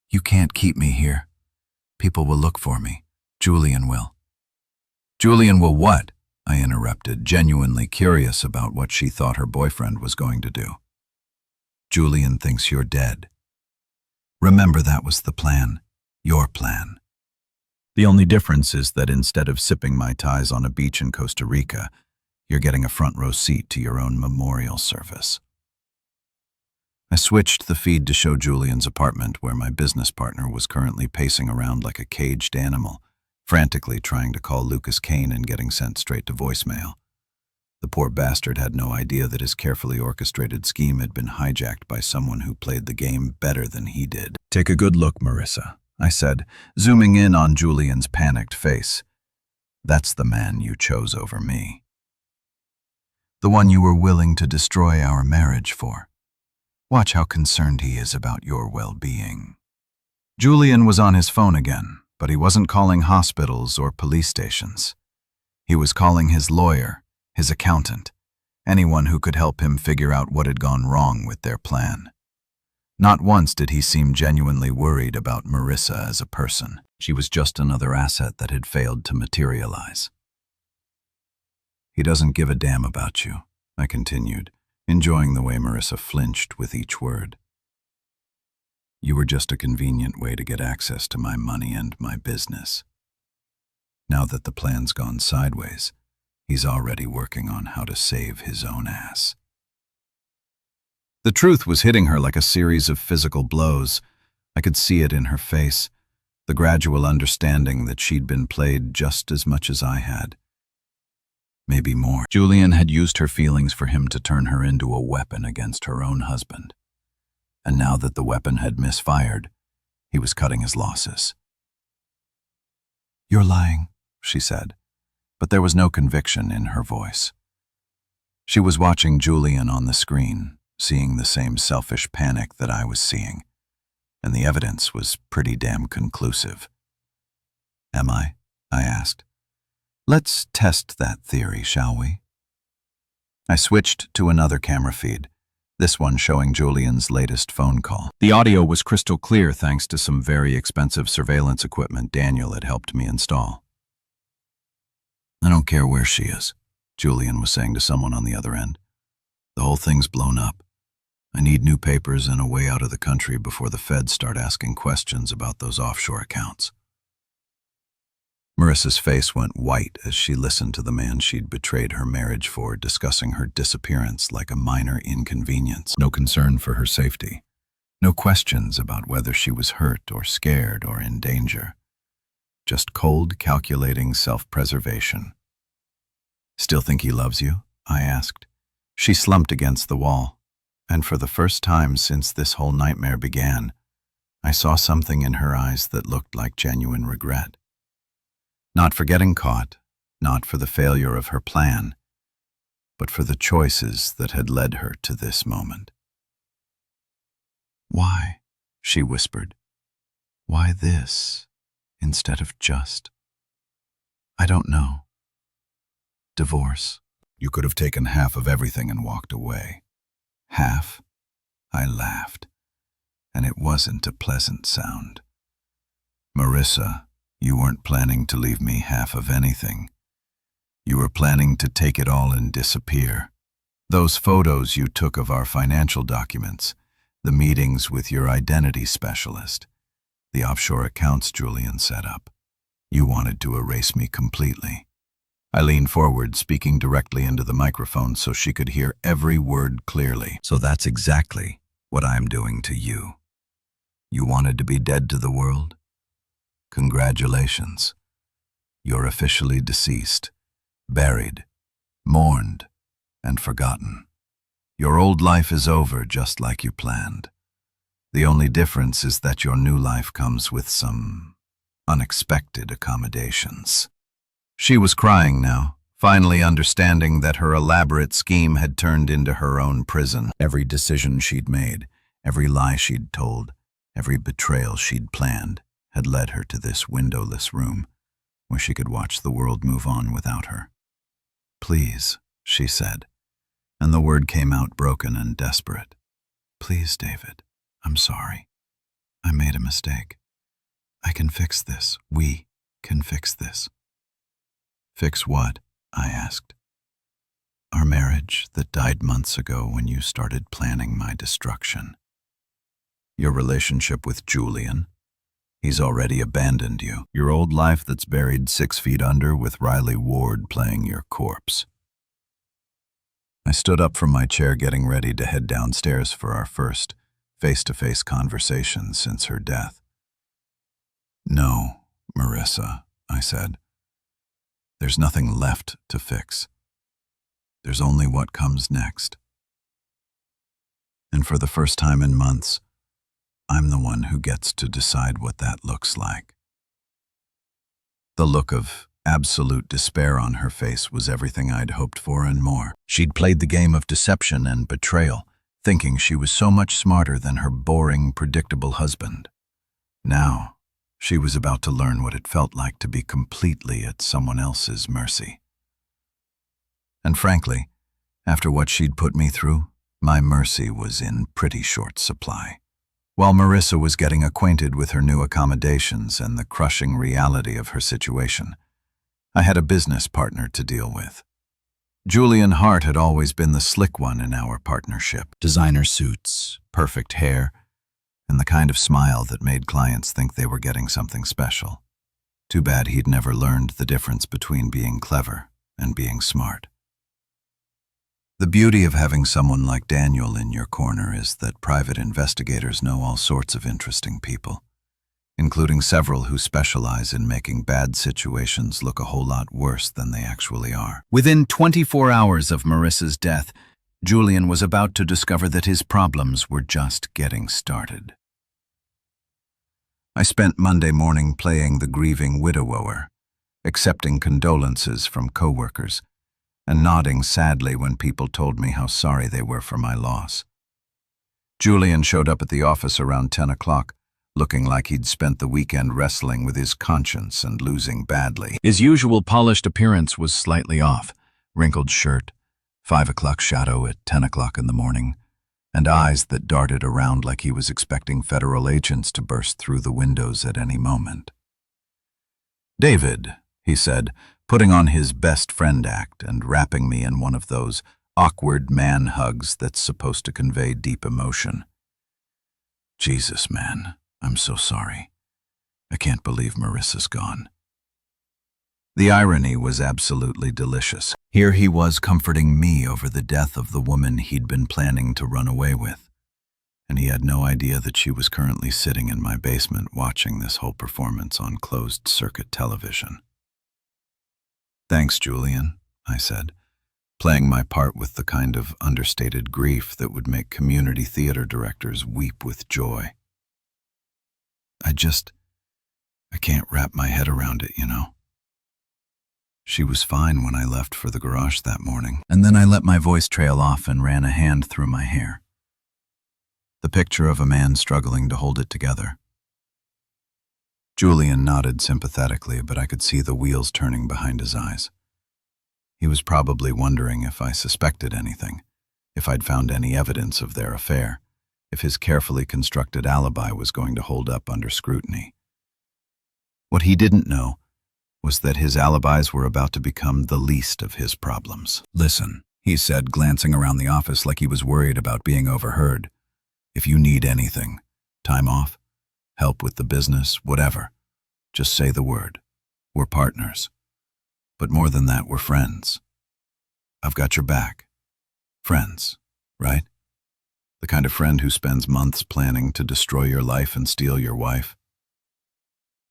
You can't keep me here. People will look for me. Julian will. Julian will what? I interrupted, genuinely curious about what she thought her boyfriend was going to do. Julian thinks you're dead. Remember, that was the plan. Your plan. The only difference is that instead of sipping Mai Tais on a beach in Costa Rica, you're getting a front row seat to your own memorial service. I switched the feed to show Julian's apartment where my business partner was currently pacing around like a caged animal, frantically trying to call Lucas Kane and getting sent straight to voicemail. The poor bastard had no idea that his carefully orchestrated scheme had been hijacked by someone who played the game better than he did. Take a good look, Marissa, I said, zooming in on Julian's panicked face. That's the man you chose over me. The one you were willing to destroy our marriage for. Watch how concerned he is about your well-being. Julian was on his phone again, but he wasn't calling hospitals or police stations. He was calling his lawyer, his accountant, anyone who could help him figure out what had gone wrong with their plan. Not once did he seem genuinely worried about Marissa as a person. She was just another asset that had failed to materialize. He doesn't give a damn about you, I continued, enjoying the way Marissa flinched with each word. You were just a convenient way to get access to my money and my business. Now that the plan's gone sideways, he's already working on how to save his own ass. The truth was hitting her like a series of physical blows. I could see it in her face, the gradual understanding that she'd been played just as much as I had. Maybe more. Julian had used her feelings for him to turn her into a weapon against her own husband. And now that the weapon had misfired, he was cutting his losses. You're lying, she said, but there was no conviction in her voice. She was watching Julian on the screen, seeing the same selfish panic that I was seeing, and the evidence was pretty damn conclusive. Am I? I asked. Let's test that theory, shall we? I switched to another camera feed, this one showing Julian's latest phone call. The audio was crystal clear thanks to some very expensive surveillance equipment Daniel had helped me install. I don't care where she is, Julian was saying to someone on the other end. The whole thing's blown up. I need new papers and a way out of the country before the feds start asking questions about those offshore accounts. Marissa's face went white as she listened to the man she'd betrayed her marriage for discussing her disappearance like a minor inconvenience. No concern for her safety. No questions about whether she was hurt or scared or in danger. Just cold, calculating self-preservation. Still think he loves you? I asked. She slumped against the wall, and for the first time since this whole nightmare began, I saw something in her eyes that looked like genuine regret. Not for getting caught, not for the failure of her plan, but for the choices that had led her to this moment. Why? She whispered. Why this, instead of just? I don't know. Divorce. You could have taken half of everything and walked away. Half? I laughed, and it wasn't a pleasant sound. Marissa, you weren't planning to leave me half of anything. You were planning to take it all and disappear. Those photos you took of our financial documents, the meetings with your identity specialist, the offshore accounts Julian set up. You wanted to erase me completely. I leaned forward, speaking directly into the microphone so she could hear every word clearly. So that's exactly what I'm doing to you. You wanted to be dead to the world? Congratulations. You're officially deceased, buried, mourned, and forgotten. Your old life is over just like you planned. The only difference is that your new life comes with some unexpected accommodations. She was crying now, finally understanding that her elaborate scheme had turned into her own prison. Every decision she'd made, every lie she'd told, every betrayal she'd planned had led her to this windowless room where she could watch the world move on without her. "Please," she said, and the word came out broken and desperate. "Please, David, I'm sorry. I made a mistake. I can fix this. We can fix this." "Fix what?" I asked. "Our marriage that died months ago when you started planning my destruction. Your relationship with Julian. He's already abandoned you. Your old life that's buried 6 feet under with Riley Ward playing your corpse." I stood up from my chair, getting ready to head downstairs for our first face-to-face conversation since her death. "No, Marissa," I said. "There's nothing left to fix. There's only what comes next. And for the first time in months, I'm the one who gets to decide what that looks like." The look of absolute despair on her face was everything I'd hoped for and more. She'd played the game of deception and betrayal, thinking she was so much smarter than her boring, predictable husband. Now, she was about to learn what it felt like to be completely at someone else's mercy. And frankly, after what she'd put me through, my mercy was in pretty short supply. While Marissa was getting acquainted with her new accommodations and the crushing reality of her situation, I had a business partner to deal with. Julian Hart had always been the slick one in our partnership. Designer suits, perfect hair, and the kind of smile that made clients think they were getting something special. Too bad he'd never learned the difference between being clever and being smart. The beauty of having someone like Daniel in your corner is that private investigators know all sorts of interesting people, including several who specialize in making bad situations look a whole lot worse than they actually are. Within 24 hours of Marissa's death, Julian was about to discover that his problems were just getting started. I spent Monday morning playing the grieving widower, accepting condolences from coworkers, and nodding sadly when people told me how sorry they were for my loss. Julian showed up at the office around 10 o'clock, looking like he'd spent the weekend wrestling with his conscience and losing badly. His usual polished appearance was slightly off: wrinkled shirt, 5 o'clock shadow at 10 o'clock in the morning, and eyes that darted around like he was expecting federal agents to burst through the windows at any moment. "David," he said, putting on his best friend act and wrapping me in one of those awkward man hugs that's supposed to convey deep emotion. "Jesus, man, I'm so sorry. I can't believe Marissa's gone." The irony was absolutely delicious. Here he was comforting me over the death of the woman he'd been planning to run away with, and he had no idea that she was currently sitting in my basement watching this whole performance on closed-circuit television. "Thanks, Julian," I said, playing my part with the kind of understated grief that would make community theater directors weep with joy. I can't wrap my head around it, you know. She was fine when I left for the garage that morning, and then I let my voice trail off and ran a hand through my hair. The picture of a man struggling to hold it together. Julian nodded sympathetically, but I could see the wheels turning behind his eyes. He was probably wondering if I suspected anything, if I'd found any evidence of their affair, if his carefully constructed alibi was going to hold up under scrutiny. What he didn't know was that his alibis were about to become the least of his problems. "Listen," he said, glancing around the office like he was worried about being overheard. "If you need anything, time off, help with the business, whatever, just say the word. We're partners. But more than that, we're friends. I've got your back. Friends, right? The kind of friend who spends months planning to destroy your life and steal your wife."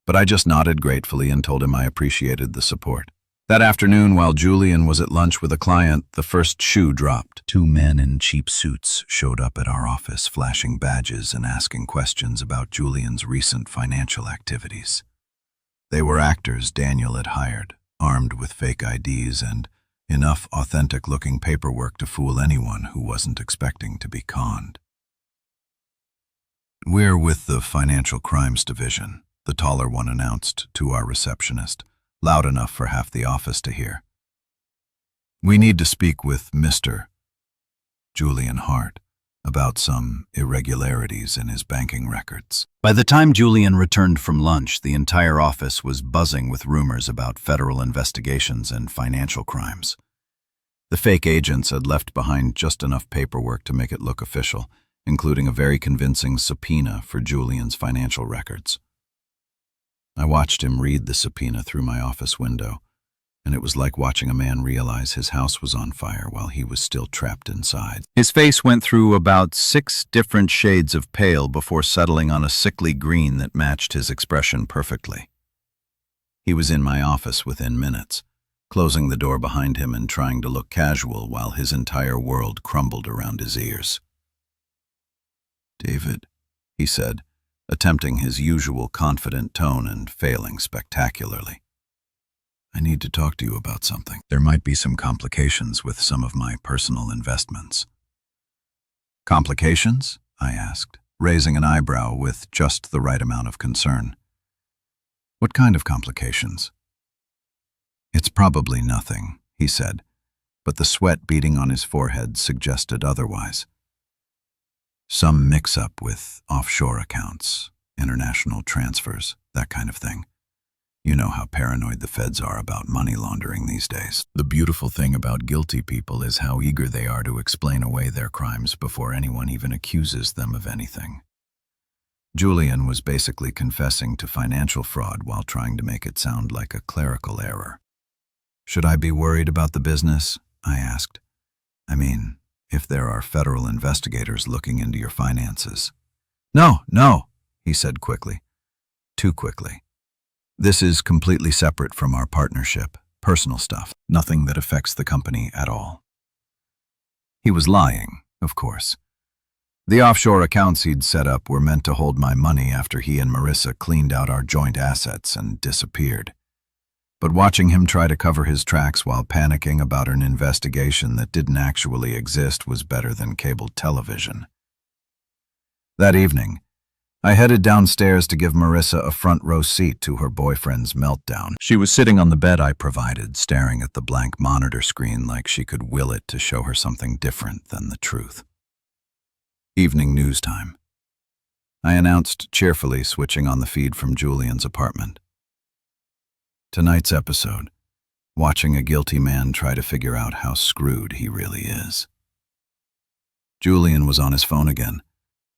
But I just nodded gratefully and told him I appreciated the support. That afternoon, while Julian was at lunch with a client, the first shoe dropped. Two men in cheap suits showed up at our office, flashing badges and asking questions about Julian's recent financial activities. They were actors Daniel had hired, armed with fake IDs and enough authentic-looking paperwork to fool anyone who wasn't expecting to be conned. "We're with the Financial Crimes Division," the taller one announced to our receptionist, loud enough for half the office to hear. "We need to speak with Mr. Julian Hart about some irregularities in his banking records." By the time Julian returned from lunch, the entire office was buzzing with rumors about federal investigations and financial crimes. The fake agents had left behind just enough paperwork to make it look official, including a very convincing subpoena for Julian's financial records. I watched him read the subpoena through my office window, and it was like watching a man realize his house was on fire while he was still trapped inside. His face went through about 6 different shades of pale before settling on a sickly green that matched his expression perfectly. He was in my office within minutes, closing the door behind him and trying to look casual while his entire world crumbled around his ears. "David," he said, attempting his usual confident tone and failing spectacularly. "I need to talk to you about something. There might be some complications with some of my personal investments." "Complications?" I asked, raising an eyebrow with just the right amount of concern. "What kind of complications?" "It's probably nothing," he said, but the sweat beading on his forehead suggested otherwise. "Some mix-up with offshore accounts, international transfers, that kind of thing. You know how paranoid the feds are about money laundering these days. The beautiful thing about guilty people is how eager they are to explain away their crimes before anyone even accuses them of anything." Julian was basically confessing to financial fraud while trying to make it sound like a clerical error. "Should I be worried about the business?" I asked. "I mean, if there are federal investigators looking into your finances." No, he said quickly. Too quickly. "This is completely separate from our partnership, personal stuff, nothing that affects the company at all." He was lying, of course. The offshore accounts he'd set up were meant to hold my money after he and Marissa cleaned out our joint assets and disappeared. But watching him try to cover his tracks while panicking about an investigation that didn't actually exist was better than cable television. That evening, I headed downstairs to give Marissa a front-row seat to her boyfriend's meltdown. She was sitting on the bed I provided, staring at the blank monitor screen like she could will it to show her something different than the truth. Evening news time. I announced cheerfully, switching on the feed from Julian's apartment. Tonight's episode, watching a guilty man try to figure out how screwed he really is. Julian was on his phone again,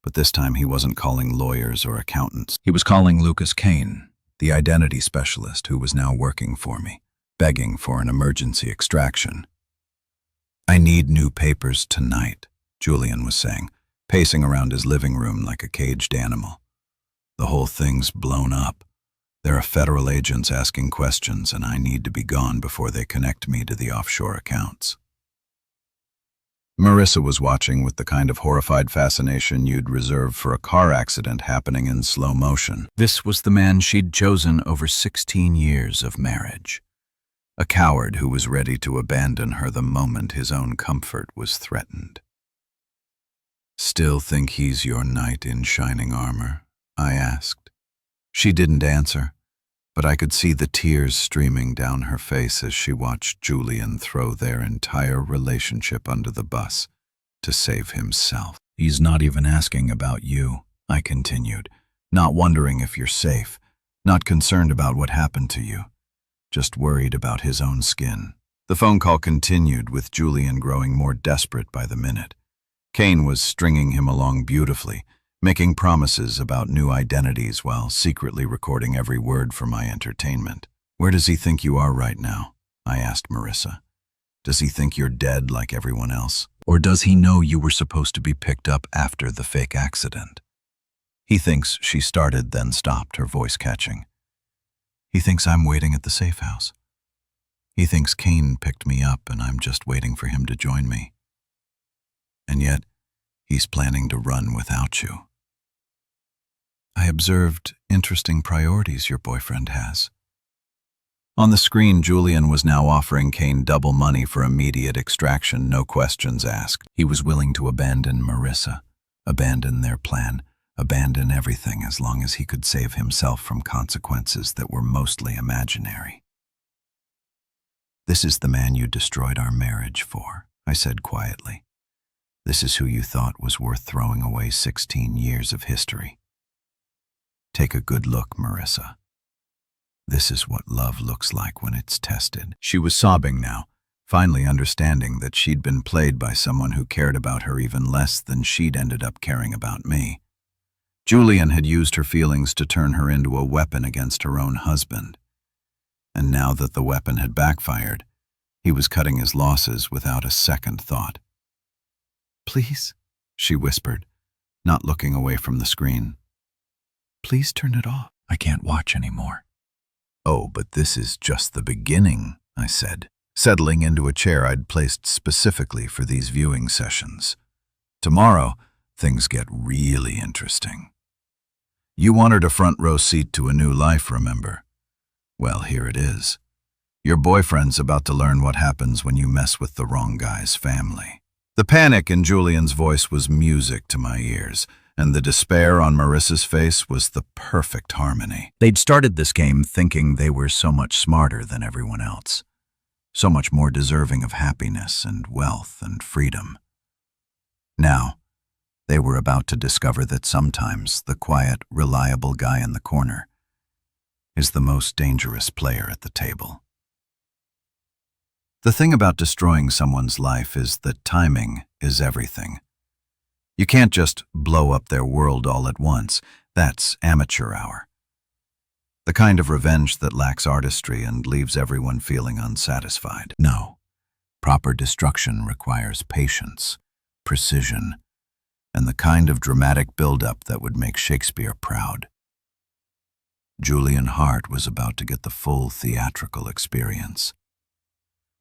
but this time he wasn't calling lawyers or accountants. He was calling Lucas Kane, the identity specialist who was now working for me, begging for an emergency extraction. "I need new papers tonight," Julian was saying, pacing around his living room like a caged animal. "The whole thing's blown up. There are federal agents asking questions, and I need to be gone before they connect me to the offshore accounts." Marissa was watching with the kind of horrified fascination you'd reserve for a car accident happening in slow motion. This was the man she'd chosen over 16 years of marriage. A coward who was ready to abandon her the moment his own comfort was threatened. "Still think he's your knight in shining armor?" I asked. She didn't answer, but I could see the tears streaming down her face as she watched Julian throw their entire relationship under the bus to save himself. "He's not even asking about you," I continued, "not wondering if you're safe, not concerned about what happened to you, just worried about his own skin." The phone call continued, with Julian growing more desperate by the minute. Kane was stringing him along beautifully, making promises about new identities while secretly recording every word for my entertainment. "Where does he think you are right now?" I asked Marissa. "Does he think you're dead like everyone else? Or does he know you were supposed to be picked up after the fake accident?" "He thinks," she started, then stopped, her voice catching. "He thinks I'm waiting at the safe house. He thinks Kane picked me up and I'm just waiting for him to join me. And yet, he's planning to run without you. I observed interesting priorities your boyfriend has. On the screen, Julian was now offering Kane double money for immediate extraction, no questions asked. He was willing to abandon Marissa, abandon their plan, abandon everything as long as he could save himself from consequences that were mostly imaginary. "This is the man you destroyed our marriage for," I said quietly. "This is who you thought was worth throwing away 16 years of history. Take a good look, Marissa. This is what love looks like when it's tested." She was sobbing now, finally understanding that she'd been played by someone who cared about her even less than she'd ended up caring about me. Julian had used her feelings to turn her into a weapon against her own husband. And now that the weapon had backfired, he was cutting his losses without a second thought. "Please," she whispered, not looking away from the screen. "Please turn it off. I can't watch anymore." "Oh, but this is just the beginning," I said, settling into a chair I'd placed specifically for these viewing sessions. "Tomorrow, things get really interesting. You wanted a front row seat to a new life, remember? Well, here it is. Your boyfriend's about to learn what happens when you mess with the wrong guy's family." The panic in Julian's voice was music to my ears, and the despair on Marissa's face was the perfect harmony. They'd started this game thinking they were so much smarter than everyone else, so much more deserving of happiness and wealth and freedom. Now, they were about to discover that sometimes the quiet, reliable guy in the corner is the most dangerous player at the table. The thing about destroying someone's life is that timing is everything. You can't just blow up their world all at once. That's amateur hour. The kind of revenge that lacks artistry and leaves everyone feeling unsatisfied. No, proper destruction requires patience, precision, and the kind of dramatic build-up that would make Shakespeare proud. Julian Hart was about to get the full theatrical experience.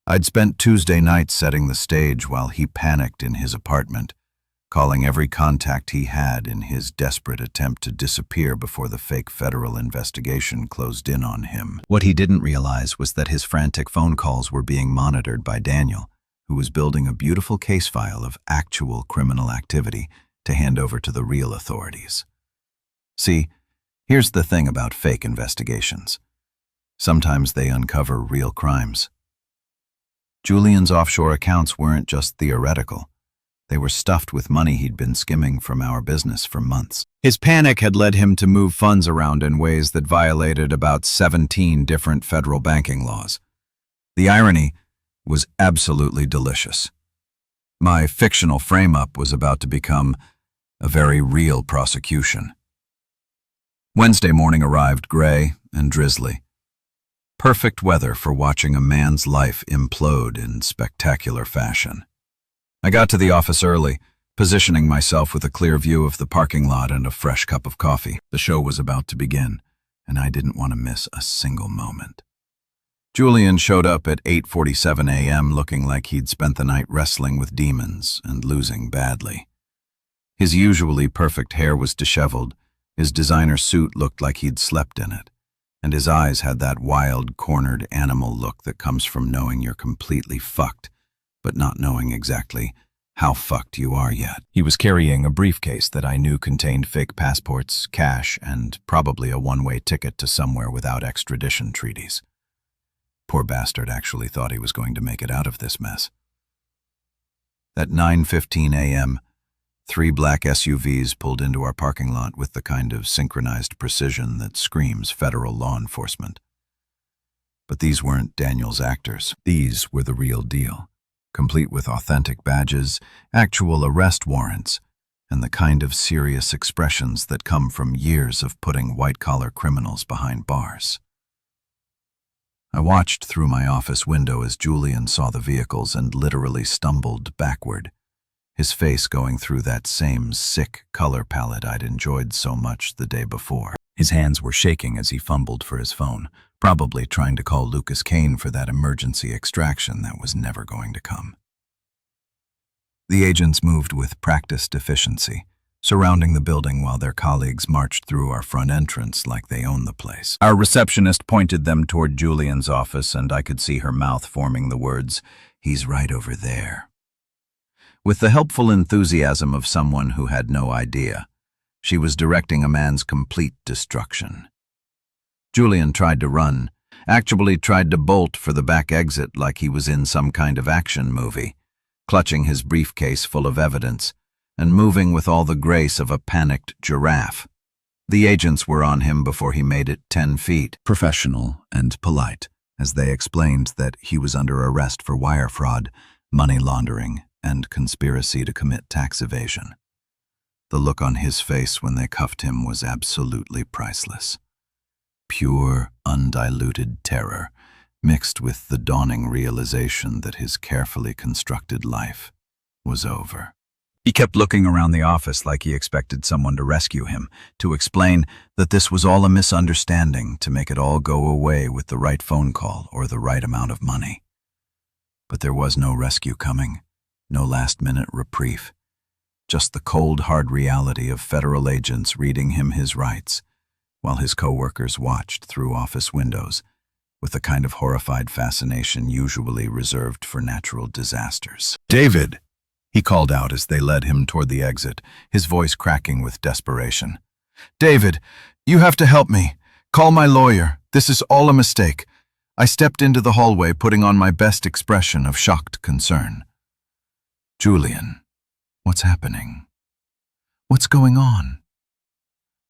I'd spent Tuesday night setting the stage while he panicked in his apartment, calling every contact he had in his desperate attempt to disappear before the fake federal investigation closed in on him. What he didn't realize was that his frantic phone calls were being monitored by Daniel, who was building a beautiful case file of actual criminal activity to hand over to the real authorities. See, here's the thing about fake investigations. Sometimes they uncover real crimes. Julian's offshore accounts weren't just theoretical. They were stuffed with money he'd been skimming from our business for months. His panic had led him to move funds around in ways that violated about 17 different federal banking laws. The irony was absolutely delicious. My fictional frame-up was about to become a very real prosecution. Wednesday morning arrived gray and drizzly. Perfect weather for watching a man's life implode in spectacular fashion. I got to the office early, positioning myself with a clear view of the parking lot and a fresh cup of coffee. The show was about to begin, and I didn't want to miss a single moment. Julian showed up at 8:47 a.m. looking like he'd spent the night wrestling with demons and losing badly. His usually perfect hair was disheveled, his designer suit looked like he'd slept in it, and his eyes had that wild, cornered animal look that comes from knowing you're completely fucked, but not knowing exactly how fucked you are yet. He was carrying a briefcase that I knew contained fake passports, cash, and probably a one-way ticket to somewhere without extradition treaties. Poor bastard actually thought he was going to make it out of this mess. At 9:15 a.m., 3 black SUVs pulled into our parking lot with the kind of synchronized precision that screams federal law enforcement. But these weren't Daniel's actors. These were the real deal, complete with authentic badges, actual arrest warrants, and the kind of serious expressions that come from years of putting white-collar criminals behind bars. I watched through my office window as Julian saw the vehicles and literally stumbled backward, his face going through that same sick color palette I'd enjoyed so much the day before. His hands were shaking as he fumbled for his phone, probably trying to call Lucas Kane for that emergency extraction that was never going to come. The agents moved with practiced efficiency, surrounding the building while their colleagues marched through our front entrance like they owned the place. Our receptionist pointed them toward Julian's office, and I could see her mouth forming the words, "He's right over there." With the helpful enthusiasm of someone who had no idea, she was directing a man's complete destruction. Julian tried to run, actually tried to bolt for the back exit like he was in some kind of action movie, clutching his briefcase full of evidence and moving with all the grace of a panicked giraffe. The agents were on him before he made it 10 feet, professional and polite, as they explained that he was under arrest for wire fraud, money laundering, and conspiracy to commit tax evasion. The look on his face when they cuffed him was absolutely priceless. Pure, undiluted terror, mixed with the dawning realization that his carefully constructed life was over. He kept looking around the office like he expected someone to rescue him, to explain that this was all a misunderstanding, to make it all go away with the right phone call or the right amount of money. But there was no rescue coming, no last-minute reprieve, just the cold, hard reality of federal agents reading him his rights, while his co-workers watched through office windows, with the kind of horrified fascination usually reserved for natural disasters. "David!" he called out as they led him toward the exit, his voice cracking with desperation. "David, you have to help me. Call my lawyer. This is all a mistake." I stepped into the hallway, putting on my best expression of shocked concern. "Julian, what's happening? What's going on?"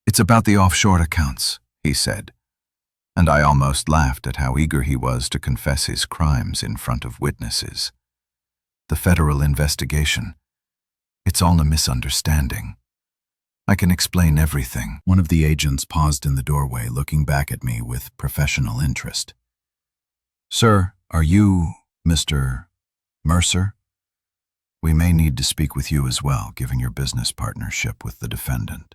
"It's about the offshore accounts," he said, and I almost laughed at how eager he was to confess his crimes in front of witnesses. "The federal investigation. It's all a misunderstanding. I can explain everything." One of the agents paused in the doorway, looking back at me with professional interest. "Sir, are you Mr. Mercer? We may need to speak with you as well, given your business partnership with the defendant."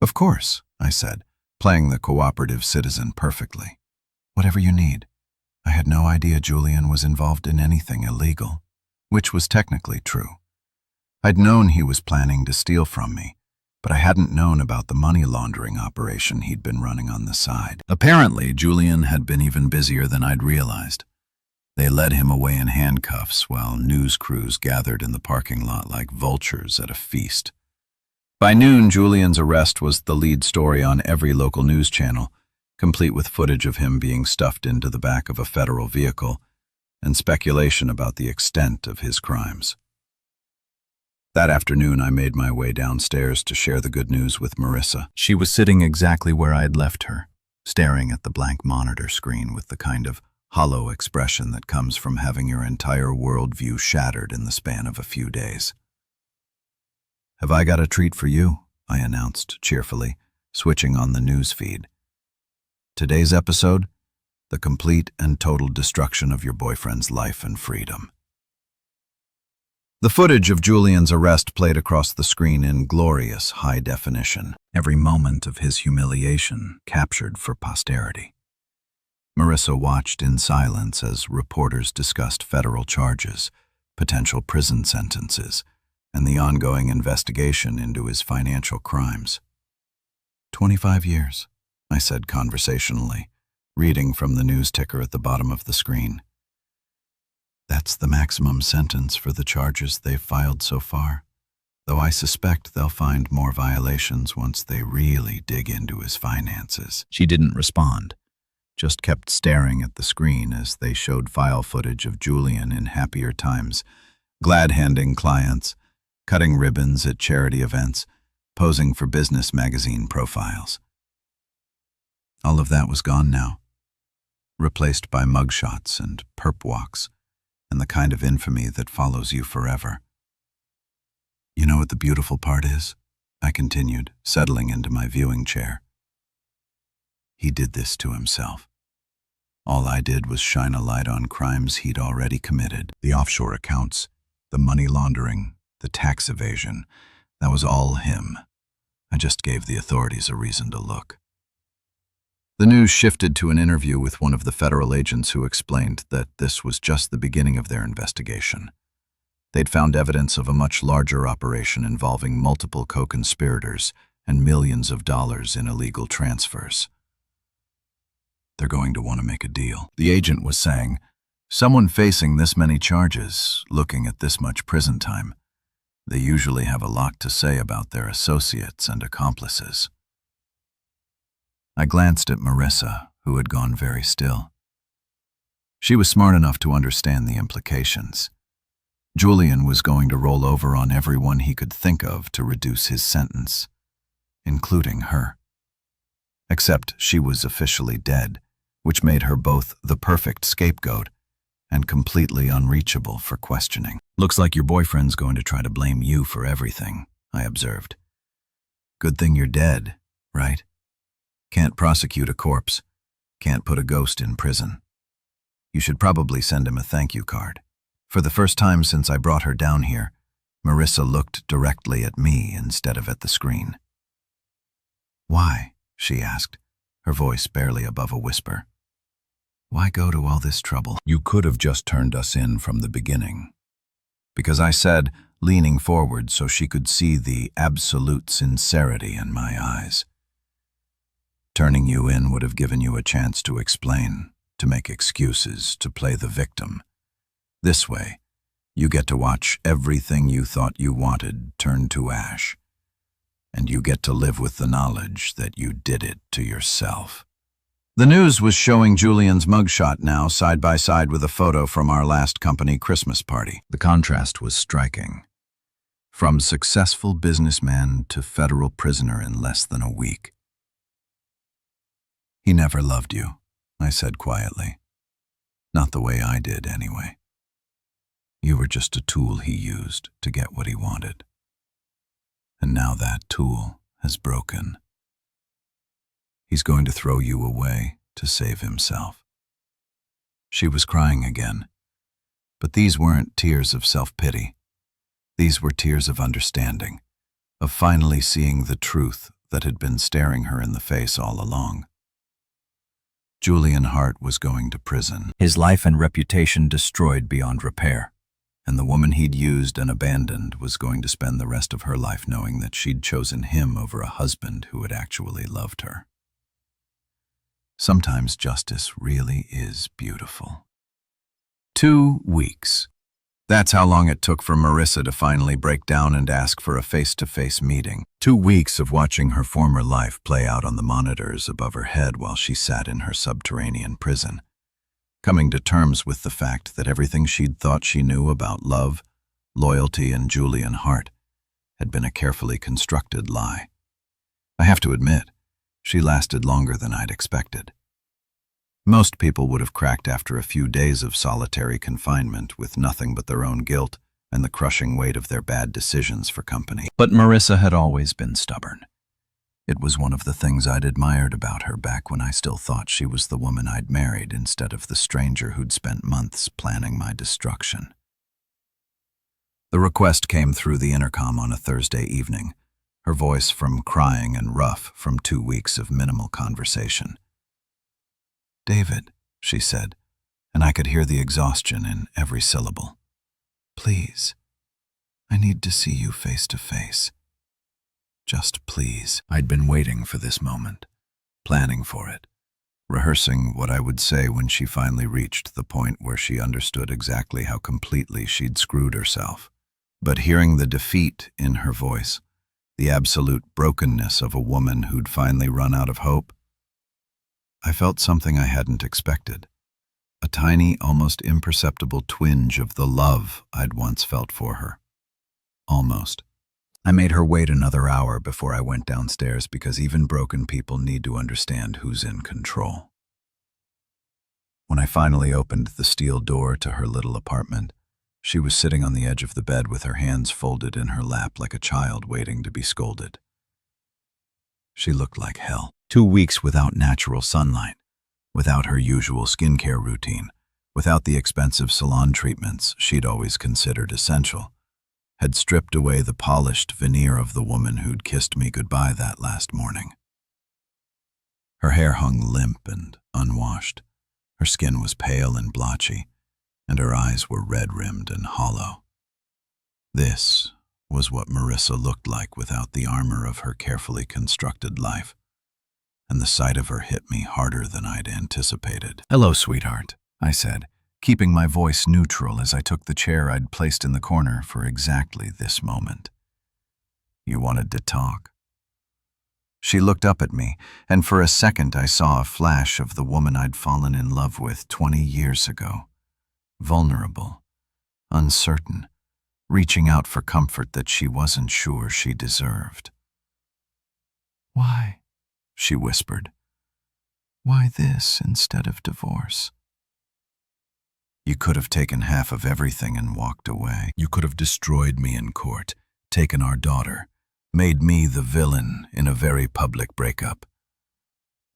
"Of course," I said, playing the cooperative citizen perfectly. "Whatever you need." I had no idea Julian was involved in anything illegal, which was technically true. I'd known he was planning to steal from me, but I hadn't known about the money laundering operation he'd been running on the side. Apparently, Julian had been even busier than I'd realized. They led him away in handcuffs while news crews gathered in the parking lot like vultures at a feast. By noon, Julian's arrest was the lead story on every local news channel, complete with footage of him being stuffed into the back of a federal vehicle and speculation about the extent of his crimes. That afternoon, I made my way downstairs to share the good news with Marissa. She was sitting exactly where I had left her, staring at the blank monitor screen with the kind of hollow expression that comes from having your entire worldview shattered in the span of a few days. "Have I got a treat for you?" I announced cheerfully, switching on the news feed. "Today's episode, the complete and total destruction of your boyfriend's life and freedom." The footage of Julian's arrest played across the screen in glorious high definition, every moment of his humiliation captured for posterity. Marissa watched in silence as reporters discussed federal charges, potential prison sentences, and the ongoing investigation into his financial crimes. 25 years, I said conversationally, reading from the news ticker at the bottom of the screen. That's the maximum sentence for the charges they've filed so far, though I suspect they'll find more violations once they really dig into his finances. She didn't respond, just kept staring at the screen as they showed file footage of Julian in happier times, glad-handing clients, cutting ribbons at charity events, posing for business magazine profiles. All of that was gone now, replaced by mugshots and perp walks, and the kind of infamy that follows you forever. "You know what the beautiful part is?" I continued, settling into my viewing chair. "He did this to himself. All I did was shine a light on crimes he'd already committed. The offshore accounts, the money laundering, the tax evasion, that was all him. I just gave the authorities a reason to look." The news shifted to an interview with one of the federal agents who explained that this was just the beginning of their investigation. They'd found evidence of a much larger operation involving multiple co-conspirators and millions of dollars in illegal transfers. They're going to want to make a deal. The agent was saying, someone facing this many charges, looking at this much prison time, they usually have a lot to say about their associates and accomplices. I glanced at Marissa, who had gone very still. She was smart enough to understand the implications. Julian was going to roll over on everyone he could think of to reduce his sentence, including her. Except she was officially dead, which made her both the perfect scapegoat and completely unreachable for questioning. Looks like your boyfriend's going to try to blame you for everything, I observed. Good thing you're dead, right? Can't prosecute a corpse, can't put a ghost in prison. You should probably send him a thank you card. For the first time since I brought her down here, Marissa looked directly at me instead of at the screen. Why? She asked, her voice barely above a whisper. Why go to all this trouble? You could have just turned us in from the beginning. Because I said, leaning forward so she could see the absolute sincerity in my eyes. Turning you in would have given you a chance to explain, to make excuses, to play the victim. This way, you get to watch everything you thought you wanted turn to ash. And you get to live with the knowledge that you did it to yourself. The news was showing Julian's mugshot now side by side with a photo from our last company Christmas party. The contrast was striking. From successful businessman to federal prisoner in less than a week. He never loved you, I said quietly. Not the way I did, anyway. You were just a tool he used to get what he wanted. And now that tool has broken. He's going to throw you away to save himself. She was crying again, but these weren't tears of self-pity. These were tears of understanding, of finally seeing the truth that had been staring her in the face all along. Julian Hart was going to prison, his life and reputation destroyed beyond repair, and the woman he'd used and abandoned was going to spend the rest of her life knowing that she'd chosen him over a husband who had actually loved her. Sometimes justice really is beautiful. 2 weeks. That's how long it took for Marissa to finally break down and ask for a face-to-face meeting. 2 weeks of watching her former life play out on the monitors above her head while she sat in her subterranean prison, coming to terms with the fact that everything she'd thought she knew about love, loyalty, and Julian Hart had been a carefully constructed lie. I have to admit, she lasted longer than I'd expected. Most people would have cracked after a few days of solitary confinement with nothing but their own guilt and the crushing weight of their bad decisions for company. But Marissa had always been stubborn. It was one of the things I'd admired about her back when I still thought she was the woman I'd married instead of the stranger who'd spent months planning my destruction. The request came through the intercom on a Thursday evening, her voice from crying and rough from 2 weeks of minimal conversation. David, she said, and I could hear the exhaustion in every syllable. Please, I need to see you face to face. Just please. I'd been waiting for this moment, planning for it, rehearsing what I would say when she finally reached the point where she understood exactly how completely she'd screwed herself. But hearing the defeat in her voice, the absolute brokenness of a woman who'd finally run out of hope, I felt something I hadn't expected, a tiny, almost imperceptible twinge of the love I'd once felt for her. Almost. I made her wait another hour before I went downstairs because even broken people need to understand who's in control. When I finally opened the steel door to her little apartment, she was sitting on the edge of the bed with her hands folded in her lap like a child waiting to be scolded. She looked like hell. 2 weeks without natural sunlight, without her usual skincare routine, without the expensive salon treatments she'd always considered essential, had stripped away the polished veneer of the woman who'd kissed me goodbye that last morning. Her hair hung limp and unwashed. Her skin was pale and blotchy, and her eyes were red-rimmed and hollow. This was what Marissa looked like without the armor of her carefully constructed life, and the sight of her hit me harder than I'd anticipated. "Hello, sweetheart," I said, keeping my voice neutral as I took the chair I'd placed in the corner for exactly this moment. "You wanted to talk?" She looked up at me, and for a second I saw a flash of the woman I'd fallen in love with 20 years ago. Vulnerable, uncertain, reaching out for comfort that she wasn't sure she deserved. "Why?" she whispered. "Why this instead of divorce?" "You could have taken half of everything and walked away. You could have destroyed me in court, taken our daughter, made me the villain in a very public breakup.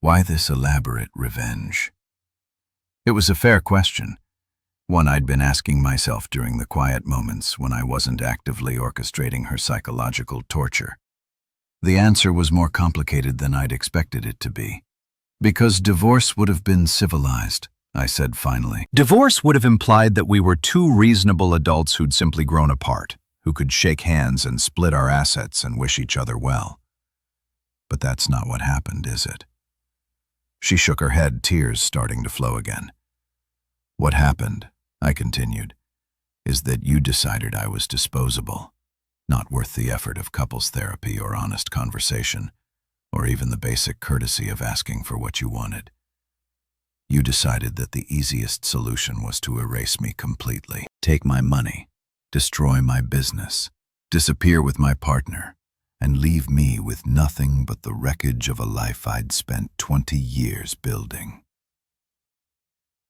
Why this elaborate revenge?" It was a fair question, one I'd been asking myself during the quiet moments when I wasn't actively orchestrating her psychological torture. The answer was more complicated than I'd expected it to be. "Because divorce would have been civilized," I said finally. "Divorce would have implied that we were two reasonable adults who'd simply grown apart, who could shake hands and split our assets and wish each other well. But that's not what happened, is it?" She shook her head, tears starting to flow again. "What happened," I continued, "is that you decided I was disposable, not worth the effort of couples therapy or honest conversation, or even the basic courtesy of asking for what you wanted. You decided that the easiest solution was to erase me completely, take my money, destroy my business, disappear with my partner, and leave me with nothing but the wreckage of a life I'd spent 20 years building."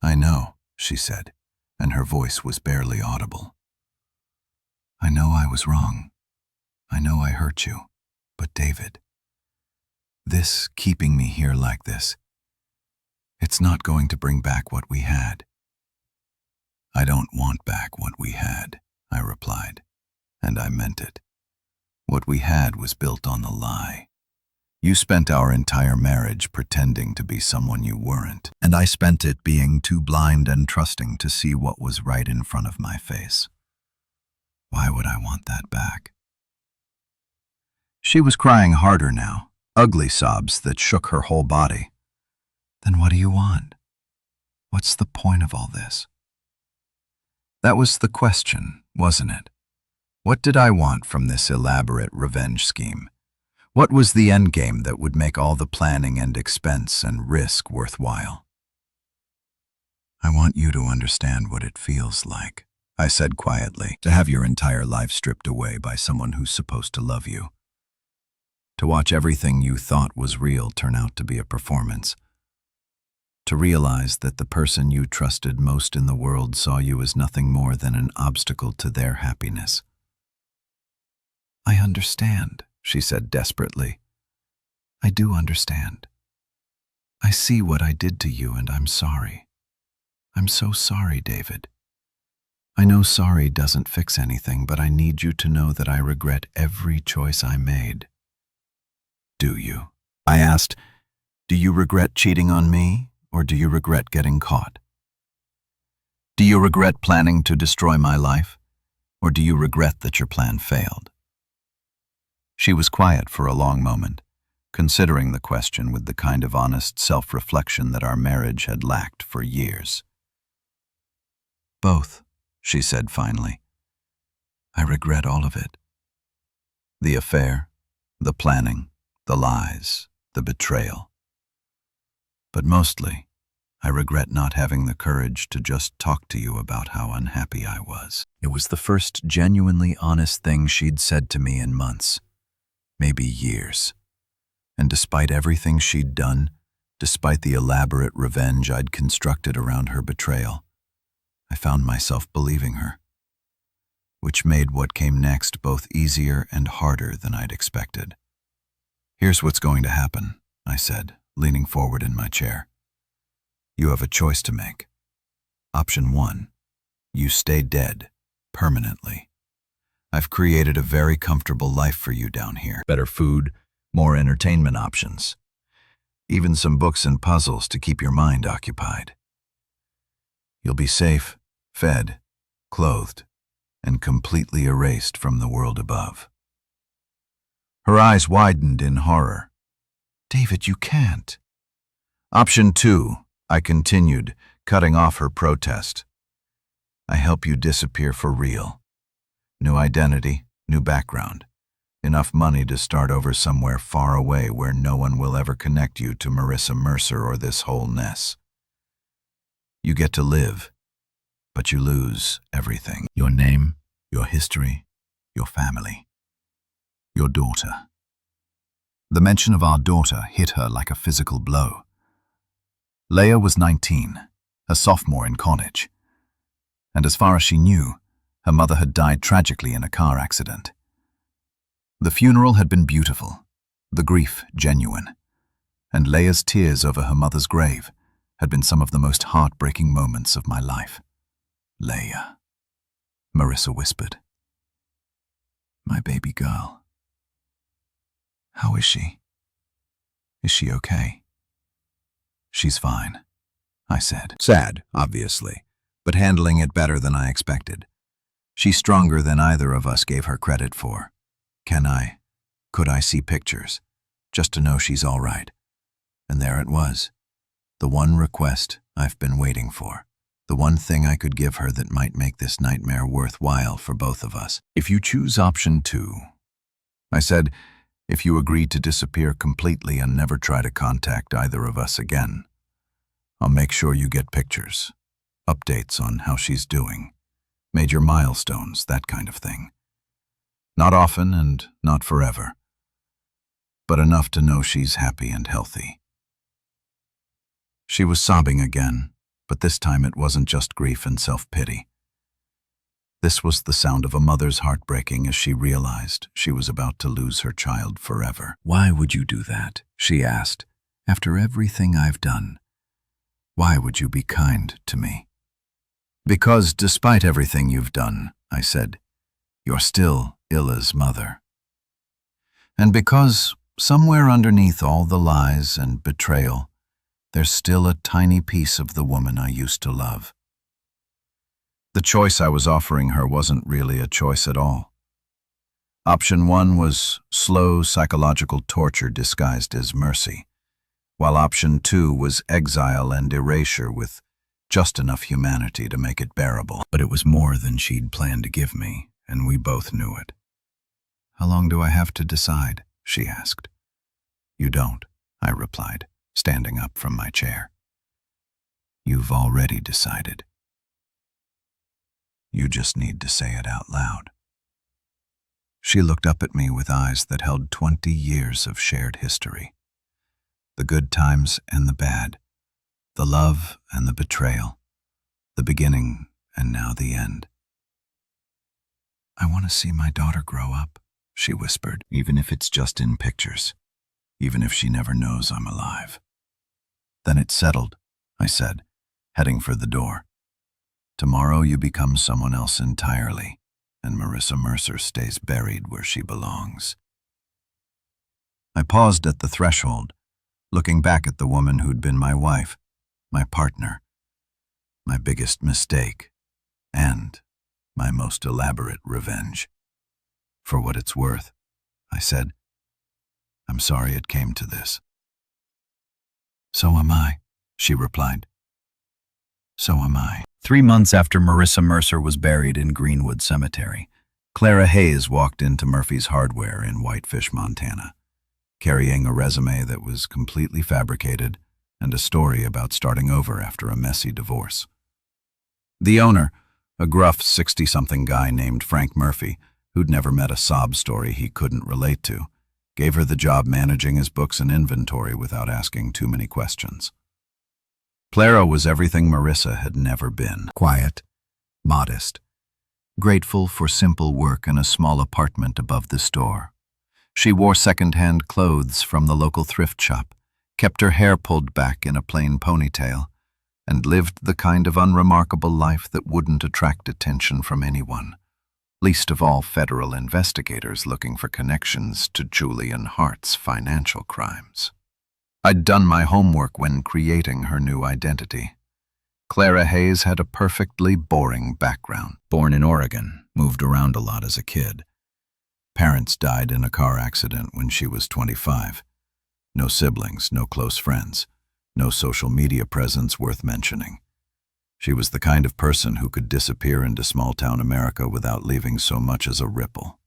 "I know," she said, and her voice was barely audible. "I know I was wrong. I know I hurt you. But David, this keeping me here like this, it's not going to bring back what we had." "I don't want back what we had," I replied, and I meant it. What we had was built on a lie. You spent our entire marriage pretending to be someone you weren't, and I spent it being too blind and trusting to see what was right in front of my face. Why would I want that back? She was crying harder now, ugly sobs that shook her whole body. "Then what do you want? What's the point of all this?" That was the question, wasn't it? What did I want from this elaborate revenge scheme? What was the endgame that would make all the planning and expense and risk worthwhile? "I want you to understand what it feels like," I said quietly, "to have your entire life stripped away by someone who's supposed to love you. To watch everything you thought was real turn out to be a performance. To realize that the person you trusted most in the world saw you as nothing more than an obstacle to their happiness." "I understand," she said desperately. "I do understand. I see what I did to you and I'm sorry. I'm so sorry, David. I know sorry doesn't fix anything, but I need you to know that I regret every choice I made." "Do you?" I asked. "Do you regret cheating on me, or do you regret getting caught? Do you regret planning to destroy my life, or do you regret that your plan failed?" She was quiet for a long moment, considering the question with the kind of honest self-reflection that our marriage had lacked for years. "Both," she said finally. "I regret all of it. The affair, the planning, the lies, the betrayal. But mostly, I regret not having the courage to just talk to you about how unhappy I was." It was the first genuinely honest thing she'd said to me in months, maybe years. And despite everything she'd done, despite the elaborate revenge I'd constructed around her betrayal, I found myself believing her, which made what came next both easier and harder than I'd expected. "Here's what's going to happen," I said, leaning forward in my chair. "You have a choice to make. Option 1, you stay dead, permanently. I've created a very comfortable life for you down here. Better food, more entertainment options. even some books and puzzles to keep your mind occupied. You'll be safe, fed, clothed, and completely erased from the world above. Her eyes widened in horror. David, you can't. Option 2, I continued, cutting off her protest. I help you disappear for real. New identity, new background. Enough money to start over somewhere far away where no one will ever connect you to Marissa Mercer or this whole mess. You get to live, but you lose everything. Your name, your history, your family, your daughter. The mention of our daughter hit her like a physical blow. Leia was 19, a sophomore in college. And as far as she knew, her mother had died tragically in a car accident. The funeral had been beautiful, the grief genuine, and Leia's tears over her mother's grave had been some of the most heartbreaking moments of my life. Leia, Marissa whispered. My baby girl. How is she? Is she okay? She's fine, I said. Sad, obviously, but handling it better than I expected. She's stronger than either of us gave her credit for. Could I see pictures, just to know she's all right? And there it was, the one request I've been waiting for, the one thing I could give her that might make this nightmare worthwhile for both of us. If you choose option 2, I said, if you agree to disappear completely and never try to contact either of us again, I'll make sure you get pictures, updates on how she's doing, major milestones, that kind of thing. Not often and not forever, but enough to know she's happy and healthy. She was sobbing again, but this time it wasn't just grief and self-pity. This was the sound of a mother's heart breaking as she realized she was about to lose her child forever. Why would you do that? She asked. After everything I've done, why would you be kind to me? Because despite everything you've done, I said, you're still Illa's mother. And because somewhere underneath all the lies and betrayal, there's still a tiny piece of the woman I used to love. The choice I was offering her wasn't really a choice at all. Option 1 was slow psychological torture disguised as mercy, while option 2 was exile and erasure with just enough humanity to make it bearable. But it was more than she'd planned to give me, and we both knew it. How long do I have to decide? She asked. You don't, I replied, standing up from my chair. You've already decided. You just need to say it out loud. She looked up at me with eyes that held 20 years of shared history. The good times and the bad, the love and the betrayal, the beginning and now the end. I want to see my daughter grow up, she whispered, even if it's just in pictures, even if she never knows I'm alive. Then it's settled, I said, heading for the door. Tomorrow you become someone else entirely, and Marissa Mercer stays buried where she belongs. I paused at the threshold, looking back at the woman who'd been my wife, my partner, my biggest mistake, and my most elaborate revenge. For what it's worth, I said, I'm sorry it came to this. So am I, she replied. So am I. 3 months after Marissa Mercer was buried in Greenwood Cemetery, Clara Hayes walked into Murphy's Hardware in Whitefish, Montana, carrying a resume that was completely fabricated and a story about starting over after a messy divorce. The owner, a gruff 60-something guy named Frank Murphy, who'd never met a sob story he couldn't relate to, gave her the job managing his books and inventory without asking too many questions. Clara was everything Marissa had never been. Quiet, modest, grateful for simple work in a small apartment above the store. She wore second-hand clothes from the local thrift shop, kept her hair pulled back in a plain ponytail, and lived the kind of unremarkable life that wouldn't attract attention from anyone, least of all federal investigators looking for connections to Julian Hart's financial crimes. I'd done my homework when creating her new identity. Clara Hayes had a perfectly boring background. Born in Oregon, moved around a lot as a kid. Parents died in a car accident when she was 25. No siblings, no close friends, no social media presence worth mentioning. She was the kind of person who could disappear into small-town America without leaving so much as a ripple.